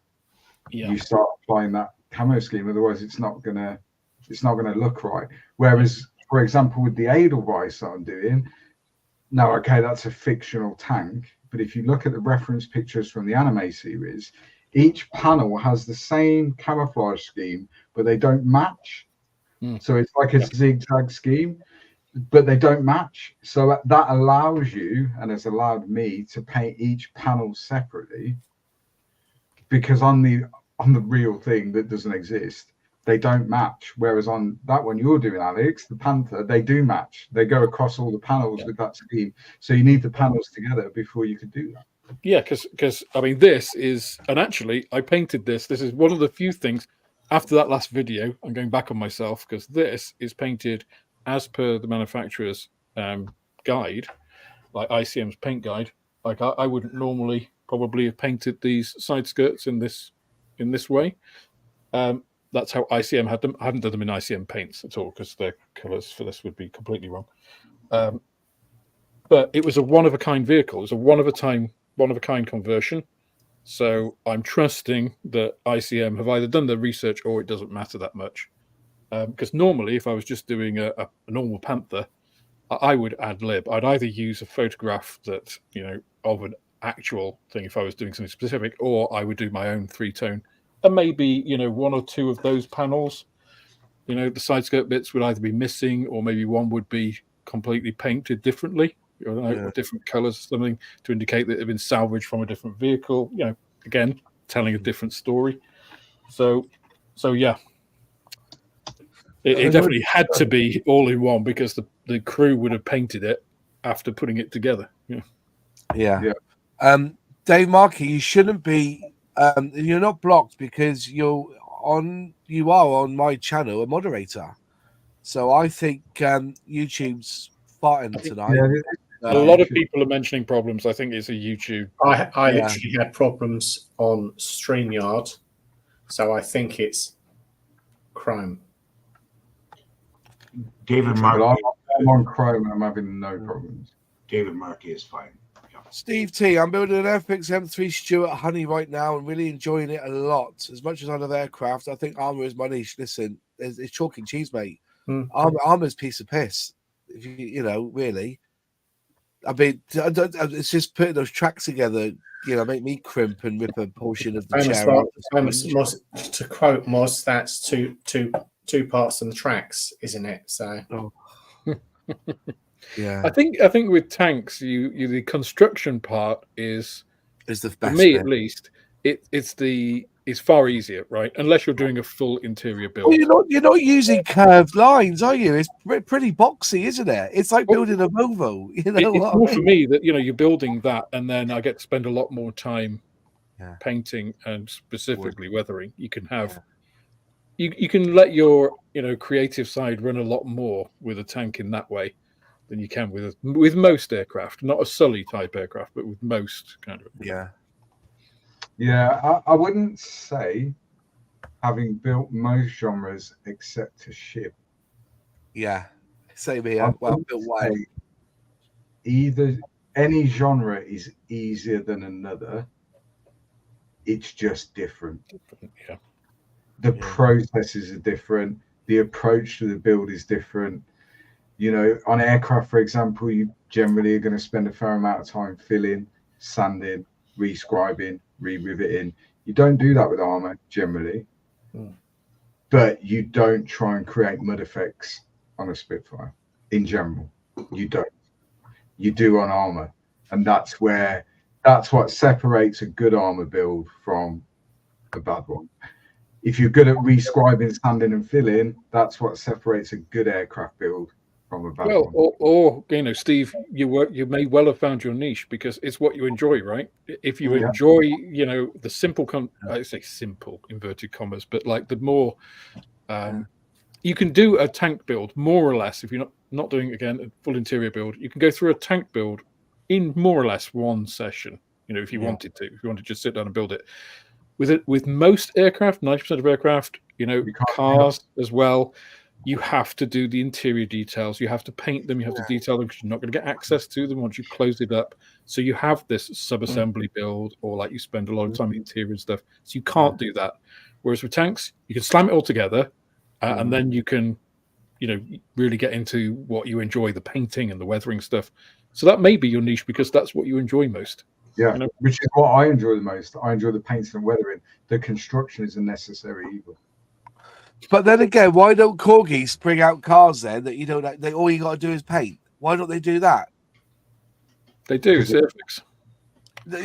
you start applying that camo scheme. Otherwise, it's not going to look right. Whereas, for example, with the Edelweiss that I'm doing, now, okay, that's a fictional tank, but if you look at the reference pictures from the anime series, each panel has the same camouflage scheme, but they don't match. So it's like a zigzag scheme, but they don't match. So that allows you, and has allowed me, to paint each panel separately, because on the real thing that doesn't exist, they don't match. Whereas on that one you're doing, Alex, the Panther, they do match. They go across all the panels with that scheme. So you need the panels together before you could do that. Yeah, because I mean, this is, and actually I painted this. This is one of the few things after that last video, I'm going back on myself, because this is painted as per the manufacturer's guide, like ICM's paint guide. Like I wouldn't normally probably have painted these side skirts in this way. That's how ICM had them. I haven't done them in ICM paints at all because their colours for this would be completely wrong. But it was a one-of-a-kind vehicle. It was a one-of-a-kind conversion. So I'm trusting that ICM have either done their research or it doesn't matter that much. Because normally, if I was just doing a normal Panther, I would ad lib. I'd either use a photograph that, of an actual thing if I was doing something specific, or I would do my own 3-tone. And maybe, 1 or 2 of those panels, the side skirt bits would either be missing, or maybe one would be completely painted differently, different colors, something to indicate that it had been salvaged from a different vehicle, again, telling a different story. So yeah. It definitely had to be all in one because the crew would have painted it after putting it together. Yeah. Dave Markey, you shouldn't be. You're not blocked because you are on my channel a moderator. So I think YouTube's farting tonight. A lot of people are mentioning problems. I think it's a YouTube. I literally had problems on StreamYard, so I think it's Chrome. David Markey. I'm on Chrome and I'm having no problems. David Markey is fine. Yeah. Steve T, I'm building an Airfix M3 Stuart Honey right now and really enjoying it a lot. As much as I love aircraft, I think armor is my niche. Listen, it's chalk and cheese, mate. Armor's a piece of piss. If you really. I mean, it's just putting those tracks together, make me crimp and rip a portion of the chair. To quote Moz, that's two parts on the tracks, isn't it? So, yeah. I think with tanks, the construction part is the best. For me, at least, it's far easier, right? Unless you're doing a full interior build. Well, you're not using curved lines, are you? It's pretty boxy, isn't it? It's like building a Volvo. It's more for me that you're building that, and then I get to spend a lot more time painting and specifically weathering. You can have. You can let your creative side run a lot more with a tank in that way than you can with most aircraft. Not a Sully type aircraft, but with most kind of. Yeah, I wouldn't say having built most genres except a ship. Yeah, same here. Well, built wide. Either any genre is easier than another. It's just different. Yeah. The processes are different. The approach to the build is different. On aircraft, for example, you generally are going to spend a fair amount of time filling, sanding, rescribing, re-riveting. You don't do that with armor generally, but you don't try and create mud effects on a Spitfire in general. You don't. You do on armor, and that's where That's what separates a good armor build from a bad one. If you're good at rescribing, sanding, and filling, that's what separates a good aircraft build from a bad Well, one. or you know, Steve, you may well have found your niche because it's what you enjoy, right? If you enjoy, you know, the simple, I say simple inverted commas, but like the more, you can do a tank build more or less if you're not doing again a full interior build. You can go through a tank build in more or less one session. You know, if you wanted to, if you wanted to just sit down and build it. With most aircraft, 90% of aircraft, you know, cars as well, you have to do the interior details. You have to paint them. You have to detail them because you're not going to get access to them once you close it up. So you have this sub-assembly build, or like you spend a lot of time in interior and stuff. So you can't do that. Whereas with tanks, you can slam it all together, and then you can, you know, really get into what you enjoy, the painting and the weathering stuff. So that may be your niche because that's what you enjoy most. Yeah, you know? Which is what I enjoy the most. I enjoy the painting and weathering. The construction is a necessary evil. But then again, why don't corgis bring out cars then that you don't? All you got to do is paint. Why don't they do that? They do. It's Airfix.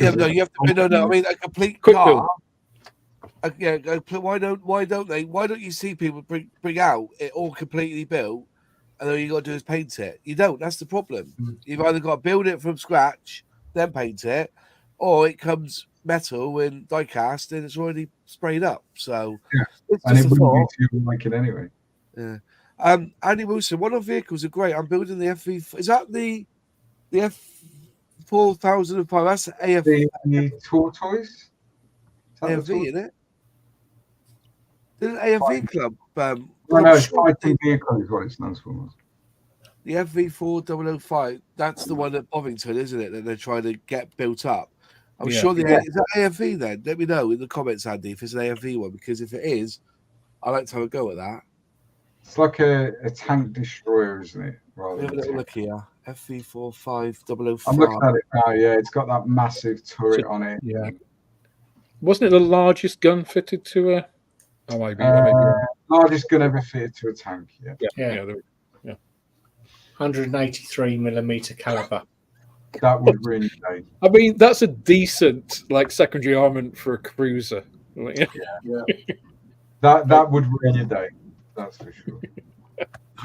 Yeah, no, you have to. No. I mean, a complete Quick car. build. Yeah, why don't they? Why don't you see people bring out it all completely built, and all you got to do is paint it? You don't. That's the problem. You've either got to build it from scratch, then paint it, or it comes metal and die cast and it's already sprayed up. So it's and just it a thought. wouldn't be too like it anyway. Yeah. Andy Wilson, one of the vehicles are great. I'm building the FV. Is that the F4005? That's AF. The tortoise. AFV, isn't it? Didn't AFV Club? No, it's fighting vehicle is what it stands for. The FV4005. That's the one at Bovington, isn't it? That they're trying to get built up. I'm sure is that AFV then? Let me know in the comments, Andy, if it's an AFV one, because if it is, I'd like to have a go at that. It's like a tank destroyer, isn't it? Rather Have a little look here. FV45005. I'm looking at it now. Yeah, it's got that massive turret on it. Yeah. Wasn't it the largest gun fitted to a? Oh, maybe. Largest gun ever fitted to a tank. Yeah. 183mm caliber. That would really be. I mean, that's a decent like secondary armament for a cruiser. That would ruin your day. That's for sure.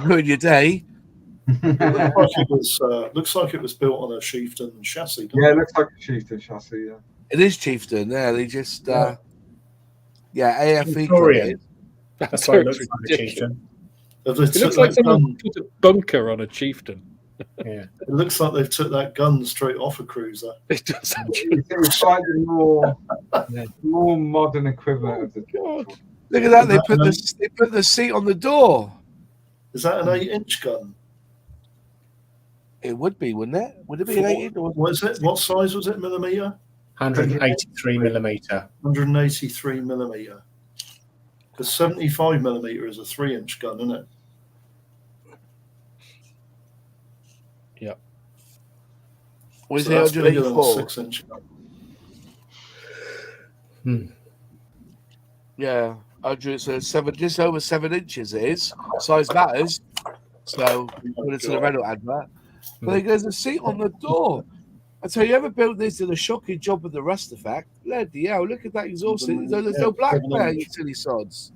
Ruin your day. Looks like it was built on a Chieftain chassis. Yeah, it looks like a Chieftain chassis. Yeah, it is Chieftain. Yeah, they just AFV. That's what it looks like a Chieftain. It looks like someone put a bunker on a Chieftain. Yeah, it looks like they've took that gun straight off a cruiser. It does. It's slightly more modern equivalent of the. God. Look at that! They put the seat on the door. Is that an 8-inch gun? It would be, wouldn't it? Would it be an 8-inch? What is it? What size was it? Millimeter? 183mm. 183mm. Because 75mm is a 3-inch gun, isn't it? Yeah. Was So it that's bigger than a 184? 6-inch gun. Yeah, 107, just over 7 inches it is. Size matters. So put it to the rental advert. But there's a seat on the door. I tell you, ever built this in a shocking job with the rust effect? Bloody hell, look at that exhaust. There's no black there, you silly sods.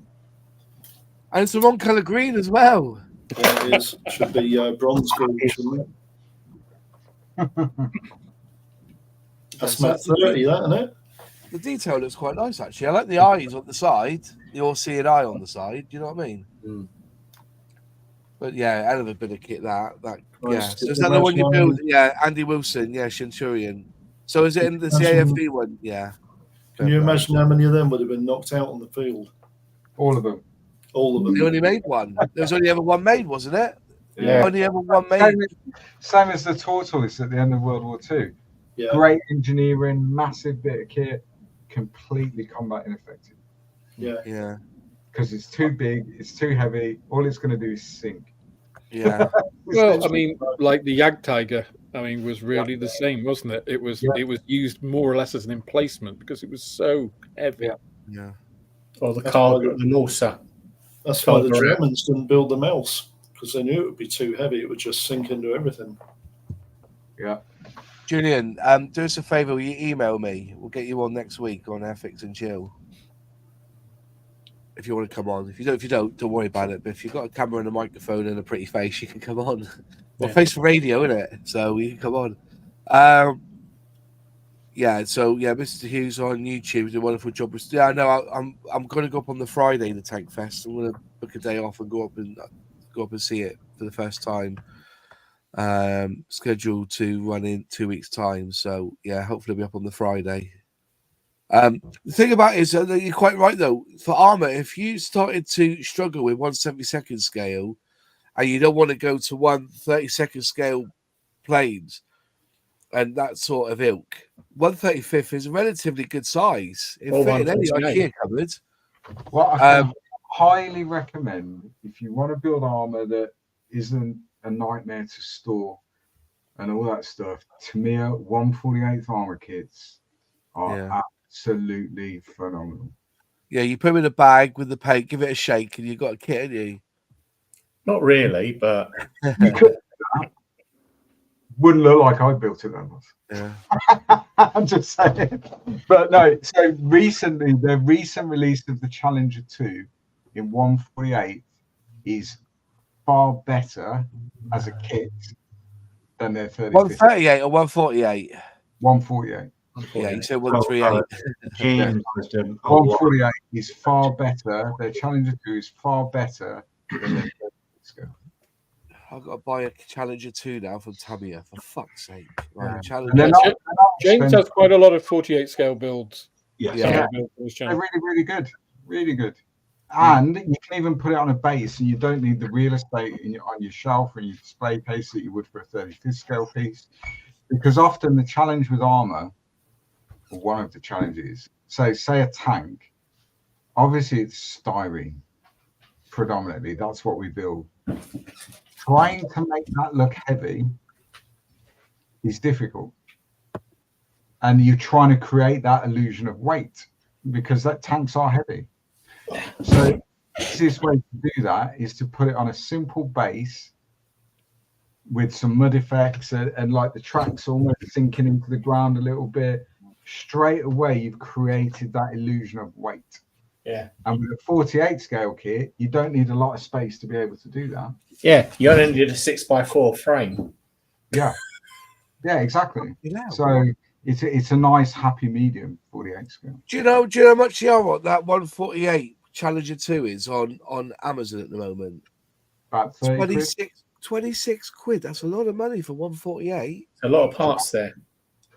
And it's the wrong colour green as well. Yeah, it is. It should be bronze green, shouldn't it? That's Matt 30, that, isn't it? The detail looks quite nice, actually. I like the eyes on the side, the all-seeing eye on the side. Do you know what I mean? But yeah, hell of a bit of kit that. Yeah. So is that the one you build? Yeah, Andy Wilson. Yeah, Centurion. So is it in the CAFD one? Yeah. Can you imagine how many of them would have been knocked out on the field? All of them. All of them. They only made one. There was only ever one made, wasn't it? Yeah. Only ever one made. Same as the Tortoise at the end of World War II. Yeah. Great engineering, massive bit of kit, completely combat ineffective. Yeah. Yeah. Because it's too big, it's too heavy. All it's going to do is sink. Yeah. Well, I mean, like the Yag Tiger, I mean, was really the same, wasn't it? It was used more or less as an emplacement because it was so heavy. Yeah. Or the cargo, the Norsa. That's why the Germans didn't build them else, because they knew it would be too heavy. It would just sink into everything. Yeah. Julian, do us a favour. Will you email me? We'll get you on next week on Airfix and Chill. If you want to come on. If you don't worry about it. But if you've got a camera and a microphone and a pretty face, you can come on. Well, face for radio, isn't it? So you can come on. Mr. Hughes on YouTube did a wonderful job. Yeah, no, I'm going to go up on the Friday, the Tank Fest. I'm going to book a day off and go up and see it for the first time. Scheduled to run in 2 weeks' time. So yeah, hopefully I'll be up on the Friday. The thing about it is that you're quite right though. For armor, if you started to struggle with 1/72 scale, and you don't want to go to 1/32 scale planes and that sort of ilk, 1/35 is a relatively good size. It fit in any IKEA cupboard. What I can highly recommend if you want to build armor that isn't a nightmare to store and all that stuff, Tamiya 1/48 armor kits are absolutely phenomenal. Yeah, you put them in a bag with the paint, give it a shake, and you've got a kit, haven't you? Not really, but you could. Wouldn't look like I built it that much. Yeah. I'm just saying. But no, so recently, the recent release of the Challenger 2 in 1/48 is far better as a kit than their 30. 138 or 148? 148. Yeah, you said 138. James, 148 is far better. Their Challenger 2 is far better than their 30 scale. I've got to buy a Challenger 2 now from Tamiya, for fuck's sake. Right, James has quite a lot of 48 scale builds. They're really, really good. Really good. And you can even put it on a base, and you don't need the real estate on your shelf or your display case that you would for a 35th scale piece. Because often the challenge with armor, or one of the challenges, so say a tank, obviously it's styrene predominantly. That's what we build. Trying to make that look heavy is difficult. And you're trying to create that illusion of weight because that tanks are heavy. So the easiest way to do that is to put it on a simple base with some mud effects and like the tracks almost sinking into the ground a little bit. Straight away, you've created that illusion of weight. Yeah. And with a 48 scale kit, you don't need a lot of space to be able to do that. Yeah, you only need a 6x4 frame. Yeah. Yeah, exactly. Yeah. So it's a nice happy medium 48 scale. Do you know how much that 148 Challenger 2 is on Amazon at the moment? About 30 26 quid. That's a lot of money for 148. A lot of parts there.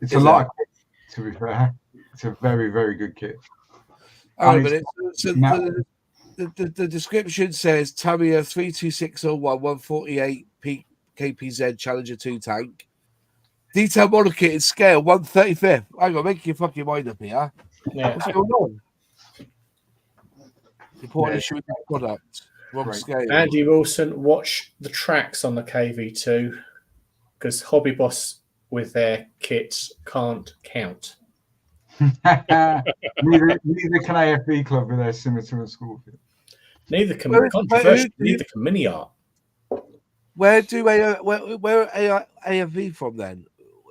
It's a lot of kit, to be fair. It's a very, very good kit. Oh, but the description says Tamiya 32601 148 KPZ Challenger 2 tank. Detail model kit in scale 1/35. Hang on, make your fucking mind up here. Yeah. What's going on? Important issue with that product. Wrong scale. Andy Wilson, watch the tracks on the KV2 because Hobby Boss with their kits can't count. neither can AFB Club with their Scimitar and school kit. Neither can Mini Art. Where are AFV from then?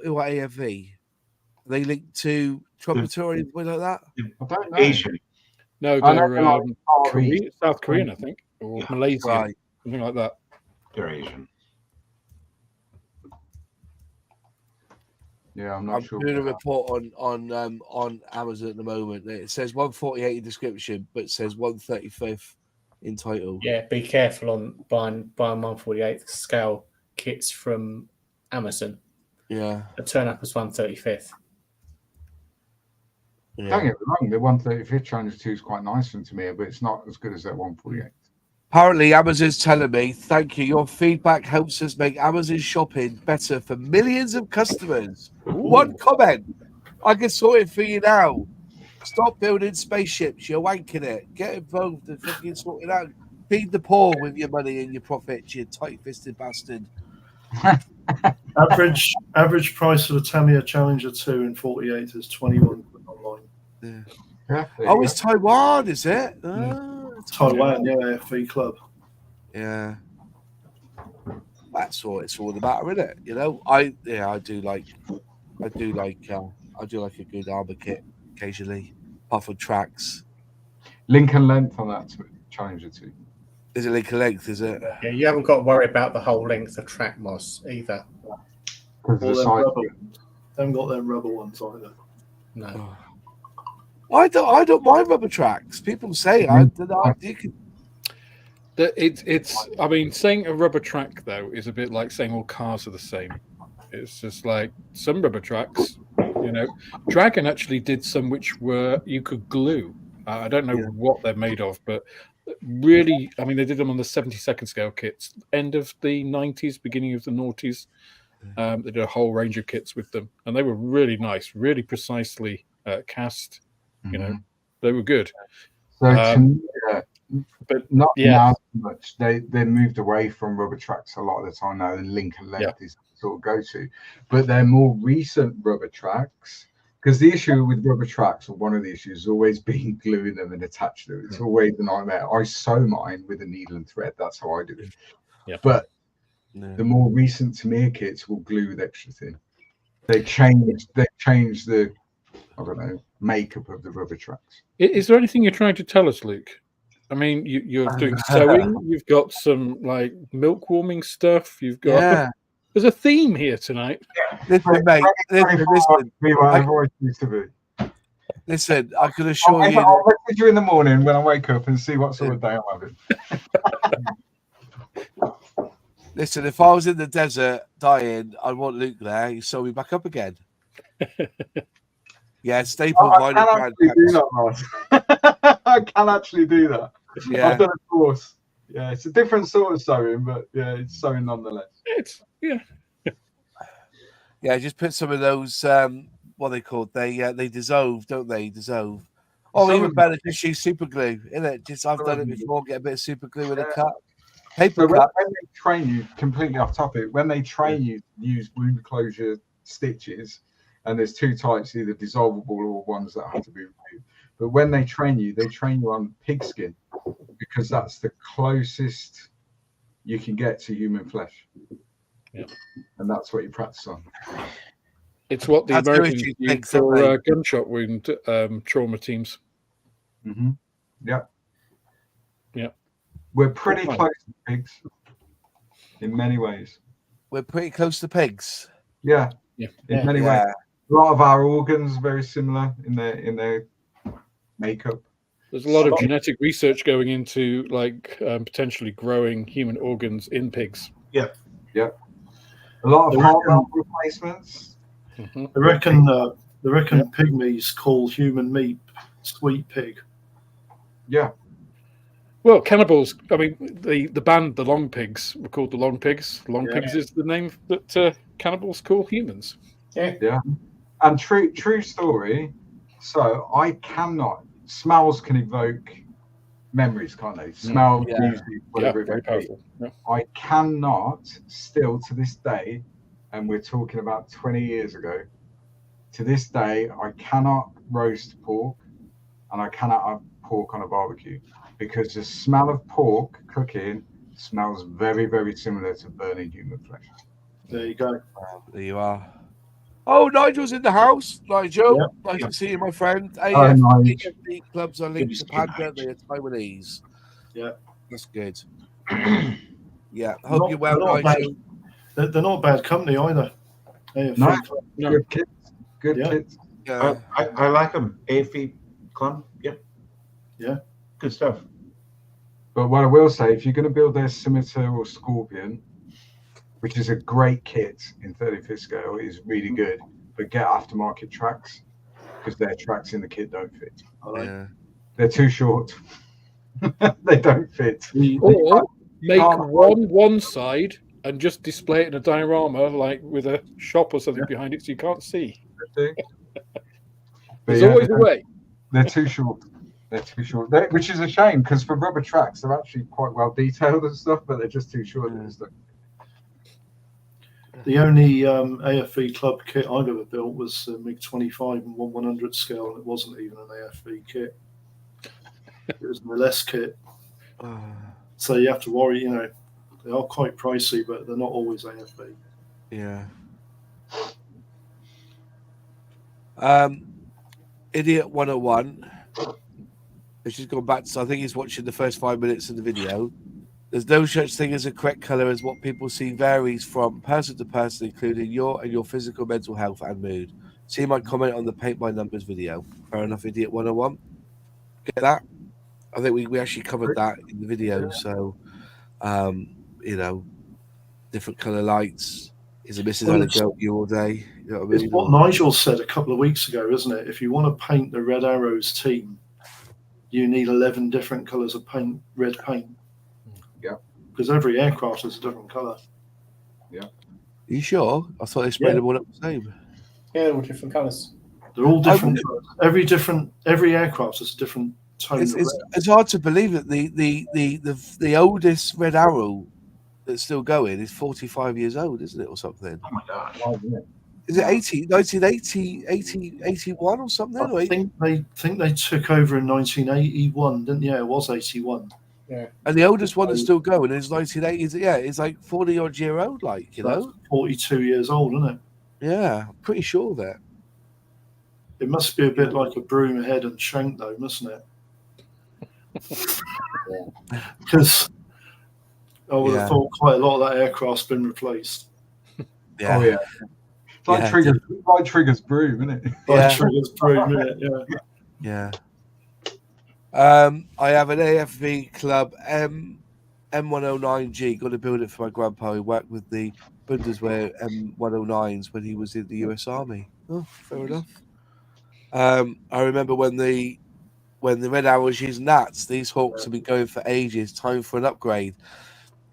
Who are AFV? Are they linked to Trumpeter or anything like that? I don't know. Asian. No, they're South Korean, I think, or Malaysia, right. Something like that. They're Asian. Yeah, I'm sure. doing a report on Amazon at the moment. It says 148 in description, but it says 135th in title. Yeah, be careful on buying 148 scale kits from Amazon. Yeah, They turn up as 135th. yeah. Don't get me wrong, the 135th Challenger 2 is quite nice to me, but it's not as good as that 148. Apparently, Amazon's telling me, thank you. Your feedback helps us make Amazon shopping better for millions of customers. Ooh. One comment. I can sort it for you now. Stop building spaceships. You're wanking it. Get involved and fucking sort it out. Feed the poor with your money and your profits, you tight-fisted bastard. Average price of the Tamiya Challenger 2 in 48 is 21 online. Yeah. Oh, it's Taiwan, is it? Oh, Taiwan, yeah, AFV Club. Yeah. That's all it's all about, isn't it? You know, I do like I do like a good armor kit occasionally, apart from tracks. Link and length on that Challenger 2. Is it link and length? Is it? Yeah, you haven't got to worry about the whole length of track moss either. Because All the them size. rubber ones. They haven't got them rubber ones either. No. I don't mind rubber tracks. People say you can. It's. I mean, saying a rubber track though is a bit like saying all cars are the same. It's just like some rubber tracks. Dragon actually did some which were you could glue. I don't know what they're made of, but really, I mean, they did them on the 72nd scale kits, end of the 90s, beginning of the noughties. They did a whole range of kits with them, and they were really nice, really precisely cast. They were good. So to me, but not yeah, now so much. They moved away from rubber tracks a lot of the time now, and link and length is sort of go to. But they're more recent rubber tracks. Because the issue with rubber tracks, or one of the issues, has always been gluing them and attaching them. It's always a nightmare. I sew mine with a needle and thread. That's how I do it. Yeah. But the more recent Tamiya kits will glue with extra thin. They change the, I don't know, makeup of the rubber tracks. Is there anything you're trying to tell us, Luke? I mean, you're doing sewing. You've got some like milk warming stuff. You've got. Yeah. There's a theme here tonight. Listen, mate. Listen, I can assure you. I'll message you in the morning when I wake up and see what sort of day I'm having. Listen, if I was in the desert dying, I'd want Luke there. You sew me back up again. Yeah, staple vinyl brand. I can actually do that. Yeah. I've done a course. Yeah, it's a different sort of sewing, but yeah, it's sewing nonetheless. Yeah, just put some of those. What are they called? They dissolve, don't they? Dissolve. Oh, even better, just use super glue, innit? Just I've done it before. Get a bit of super glue with a cut. Paper cut. When they train you, completely off topic, when they train you to use wound closure stitches, and there's two types, either dissolvable or ones that have to be removed. But when they train you on pigskin, because that's the closest you can get to human flesh. Yeah. And that's what you practice on. It's what the Americans use for gunshot wound trauma teams. Mm-hmm. Yeah. Yeah. We're pretty close to pigs in many ways. We're pretty close to pigs. Yeah. In many ways. A lot of our organs are very similar in their makeup. There's a lot of genetic research going into like potentially growing human organs in pigs. Yeah. A lot of heart valve replacements. Mm-hmm. I reckon pygmies call human meat sweet pig. Yeah. Well, cannibals. I mean, the band, the Long Pigs, were called the Long Pigs. Long Pigs is the name that cannibals call humans. Yeah. And true story. So I cannot. Smells can evoke memories, can't they? Smell, music, whatever it may be. Yeah. I cannot still to this day, and we're talking about 20 years ago, to this day, I cannot roast pork and I cannot have pork on a barbecue because the smell of pork cooking smells very, very similar to burning human flesh. There you go. There you are. Oh, Nigel's in the house. Nigel, nice to see you, my friend. AFD clubs are linked to Panda. They are Taiwanese. Yeah, that's good. Yeah, hope you're well, Nigel. They're not a bad company either. No. Good kids. Good kids. Yeah. I like them. AFE Club. Yep. Yeah. Good stuff. But what I will say, if you're going to build their Scimitar or Scorpion, which is a great kit in 35th scale, is really good, but get aftermarket tracks because their tracks in the kit don't fit. They're too short. They don't fit. Or make one side and just display it in a diorama, like with a shop or something behind it, so you can't see. There's always a way. They're too short. They're too short, which is a shame because for rubber tracks, they're actually quite well detailed and stuff, but they're just too short. The only AFE club kit I've ever built was the MiG-25 and 1/100 scale, and it wasn't even an AFE kit. It was an LS kit. So you have to worry, they are quite pricey, but they're not always AFE. Yeah. Idiot 101. She's gone back to, I think he's watching the first 5 minutes of the video. There's no such thing as a correct color, as what people see varies from person to person, including your physical, mental health, and mood. See my comment on the paint by numbers video. Fair enough, Idiot 101. Get that? I think we actually covered that in the video. So, different color lights. Is a Mrs. Had a go at you all day. You know what I mean? It's what Nigel said a couple of weeks ago, isn't it? If you want to paint the Red Arrows team, you need 11 different colors of paint, red paint. Yeah. Because every aircraft is a different color. Yeah. Are you sure? I thought they sprayed them all up the same. Yeah, they're all different colours. They're all different. Every aircraft is a different tone. It's hard to believe that the oldest Red Arrow that's still going is 45 years old, isn't it, or something? Oh my gosh. Is it 1980, 81 or something? I think they took over in 1981, didn't they? Yeah, it was 81. Yeah. And the oldest one that's still going is 1980. Yeah, it's like 40 odd year old, like, you know. 42 years old, isn't it? Yeah, I'm pretty sure that. It must be a bit like a broom ahead and shank, though, mustn't it? Because I would have thought quite a lot of that aircraft's been replaced. Yeah. Oh, yeah. Like Trigger's broom, isn't it? Like Trigger's broom, isn't it? Yeah. I have an AFV Club M109G. Got to build it for my grandpa. He worked with the Bundeswehr M109s when he was in the US Army. Oh, fair enough. I remember when the Red Arrow was using Nats, these Hawks have been going for ages. Time for an upgrade.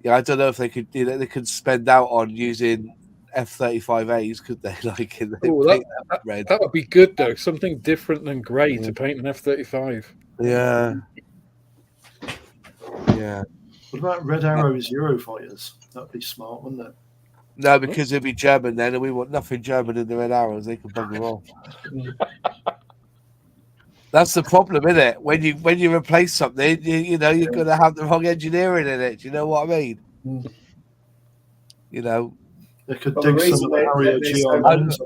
Yeah, I don't know if they could. They could spend out on using F-35As, could they? Like, that would be good though. Something different than grey to paint an F-35. Yeah. Yeah. What about Red Arrow's Eurofighters? That'd be smart, wouldn't it? No, because it'd be German then, and we want nothing German in the Red Arrows. They can bugger off. That's the problem, isn't it? When you replace something, you're going to have the wrong engineering in it. Do you know what I mean? You know. They could dig some of the Harrier GR.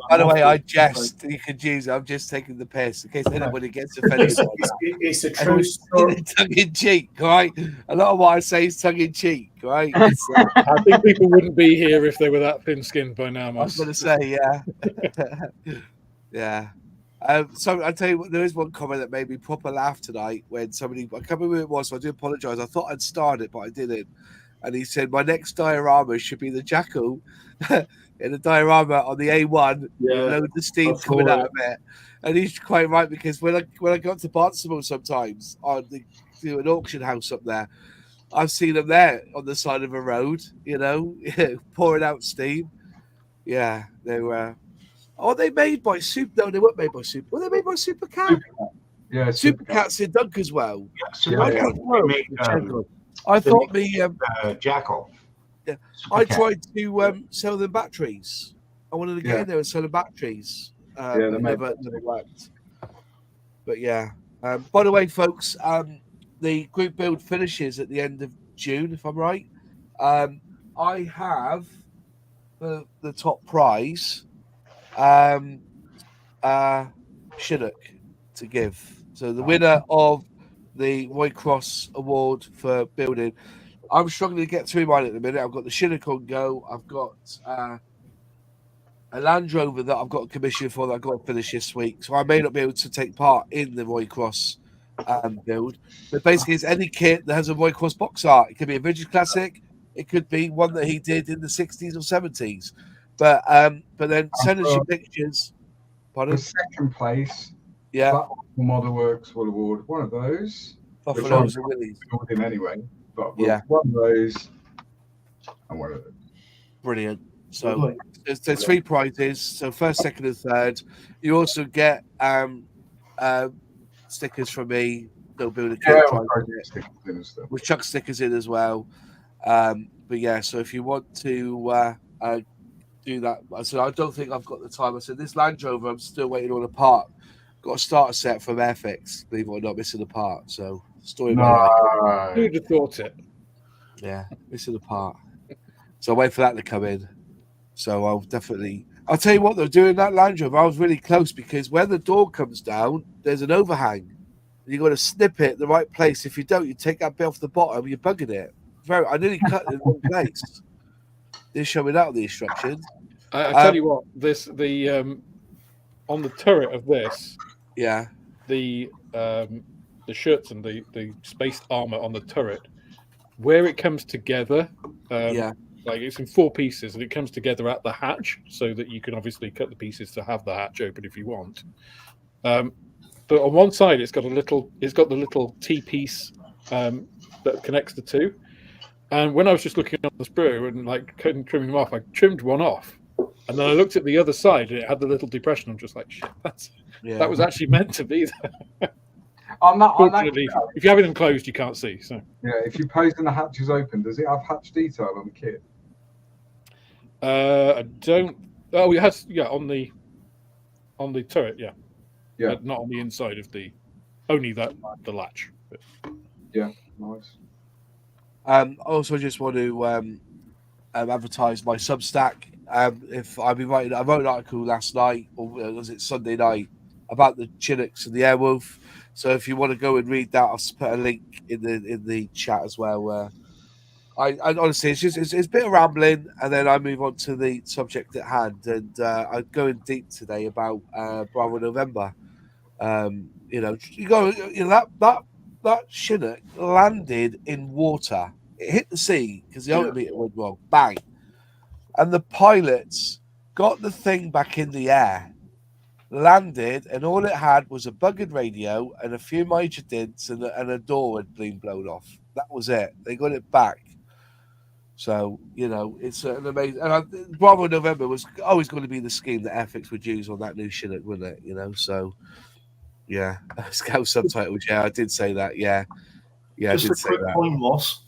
By the way, I jest. You could use it. I'm just taking the piss in case anybody gets offended. It's a true story. Tongue in cheek, right? A lot of what I say is tongue in cheek, right? I think people wouldn't be here if they were that thin-skinned by now, I was going to say, yeah. Yeah. So I'll tell you what, there is one comment that made me proper laugh tonight when somebody, I can't remember who it was, so I do apologise. I thought I'd started it, but I didn't. And he said, my next diorama should be the Jackal in a diorama on the A1 with loads of steam coming out of it. And he's quite right, because when I go to Barnstable sometimes, do an auction house up there, I've seen them there on the side of a road, pouring out steam. Yeah, they were. Oh, they made by Super? No, they weren't made by Super. Were they made by Super Cat? Yeah, Supercat's in Dunk as well. Yeah, I thought Jackal. Yeah, I tried to sell them batteries. I wanted to get in there and sell them batteries. Never worked. But yeah. By the way, folks, the group build finishes at the end of June, if I'm right. I have the top prize, Chinook, to give. So the winner of the Roy Cross Award for building. I'm struggling to get through mine at the minute. I've got the Chinook on go. I've got a Land Rover that I've got a commission for that I've got to finish this week. So I may not be able to take part in the Roy Cross build. But basically, it's any kit that has a Roy Cross box art. It could be a vintage classic. It could be one that he did in the 60s or 70s. But then send us your pictures. Pardon? For second place, yeah, Model Works will award one of those. Buffaloes and Willies. Him anyway, but one of those and one of those. Brilliant. So there's 3 prizes. So first, second, and third. You also get stickers from me. They'll build a kit with Chuck stickers in as well. But yeah, so if you want to do that, I said I don't think I've got the time. I said this Land Rover, I'm still waiting on a part. Got a starter set from Airfix, believe it or not, missing a part. So story of my life. Who'd have thought it? Yeah, missing a part. So I'll wait for that to come in. So I'll definitely I'll tell you what, though, doing that Land Rover, I was really close because when the door comes down, there's an overhang. You've got to snip it in the right place. If you don't, you take that bit off the bottom, you're bugging it. I nearly cut it in one place. They're showing out the instructions. I tell you what, on the turret of this, the shirts and the spaced armor on the turret, where it comes together, like it's in 4 pieces, and it comes together at the hatch, so that you can obviously cut the pieces to have the hatch open if you want. But on one side, it's got the little T piece that connects the two. And when I was just looking at the sprue and like trimming them off, I trimmed one off, and then I looked at the other side, and it had the little depression. I'm just like, shit, that was actually meant to be there. Fortunately, if you're having them closed, you can't see. So yeah, if you pose and the hatch is open, does it have hatch detail on the kit? I don't. Oh, it has. Yeah, on the turret. Yeah. Yeah. But not on the inside of the the latch. Yeah, nice. Also, just want to advertise my Substack. If I wrote an article last night, or was it Sunday night, about the Chinooks and the Airwolf. So if you want to go and read that, I'll put a link in the chat as well. I honestly, it's a bit of rambling, and then I move on to the subject at hand, and I go in deep today about Bravo November. That Chinook landed in water. It hit the sea because the altimeter went wrong. Bang, and the pilots got the thing back in the air, landed, and all it had was a buggered radio and a few major dints, and a door had been blown off. That was it. They got it back. So, it's an amazing... And Bravo November was always going to be the scheme that Airfix would use on that new Chinook, wouldn't it? So, yeah. Scout subtitles, yeah, I did say that, yeah. Yeah, just I did a say quick that. point, Moss.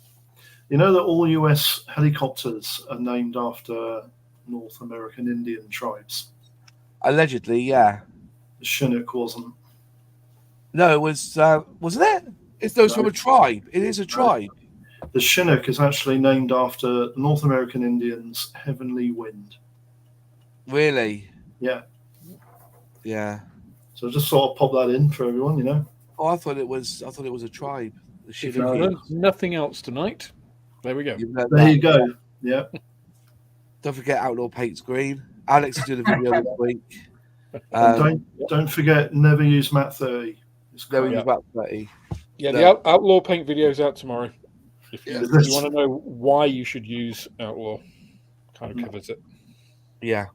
You know that all US helicopters are named after North American Indian tribes? Allegedly, yeah. The Chinook wasn't. No, it was... wasn't it? It's from a tribe. It is a tribe. The Chinook is actually named after the North American Indians' heavenly wind. Really? Yeah. Yeah. So just sort of pop that in for everyone, Oh, I thought it was a tribe. The Chinook. Nothing else tonight. There we go. There you go. Yeah. Don't forget Outlaw Paints Green. Alex is doing a video this week. Don't forget, never use Matte 30. Never use Matte 30. Yeah, the Outlaw Paint video is out tomorrow. If you want to know why you should use Outlaw, kind of covers it. Yeah.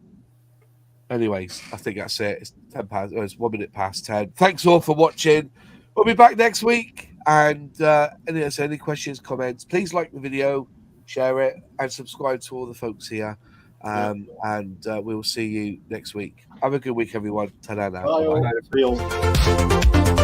Anyways, I think that's it. It's 10 past. It's 1 minute past 10. Thanks all for watching. We'll be back next week. And any questions, comments, please like the video, share it, and subscribe to all the folks here. And we'll see you next week. Have a good week, everyone. Ta-da now. Bye.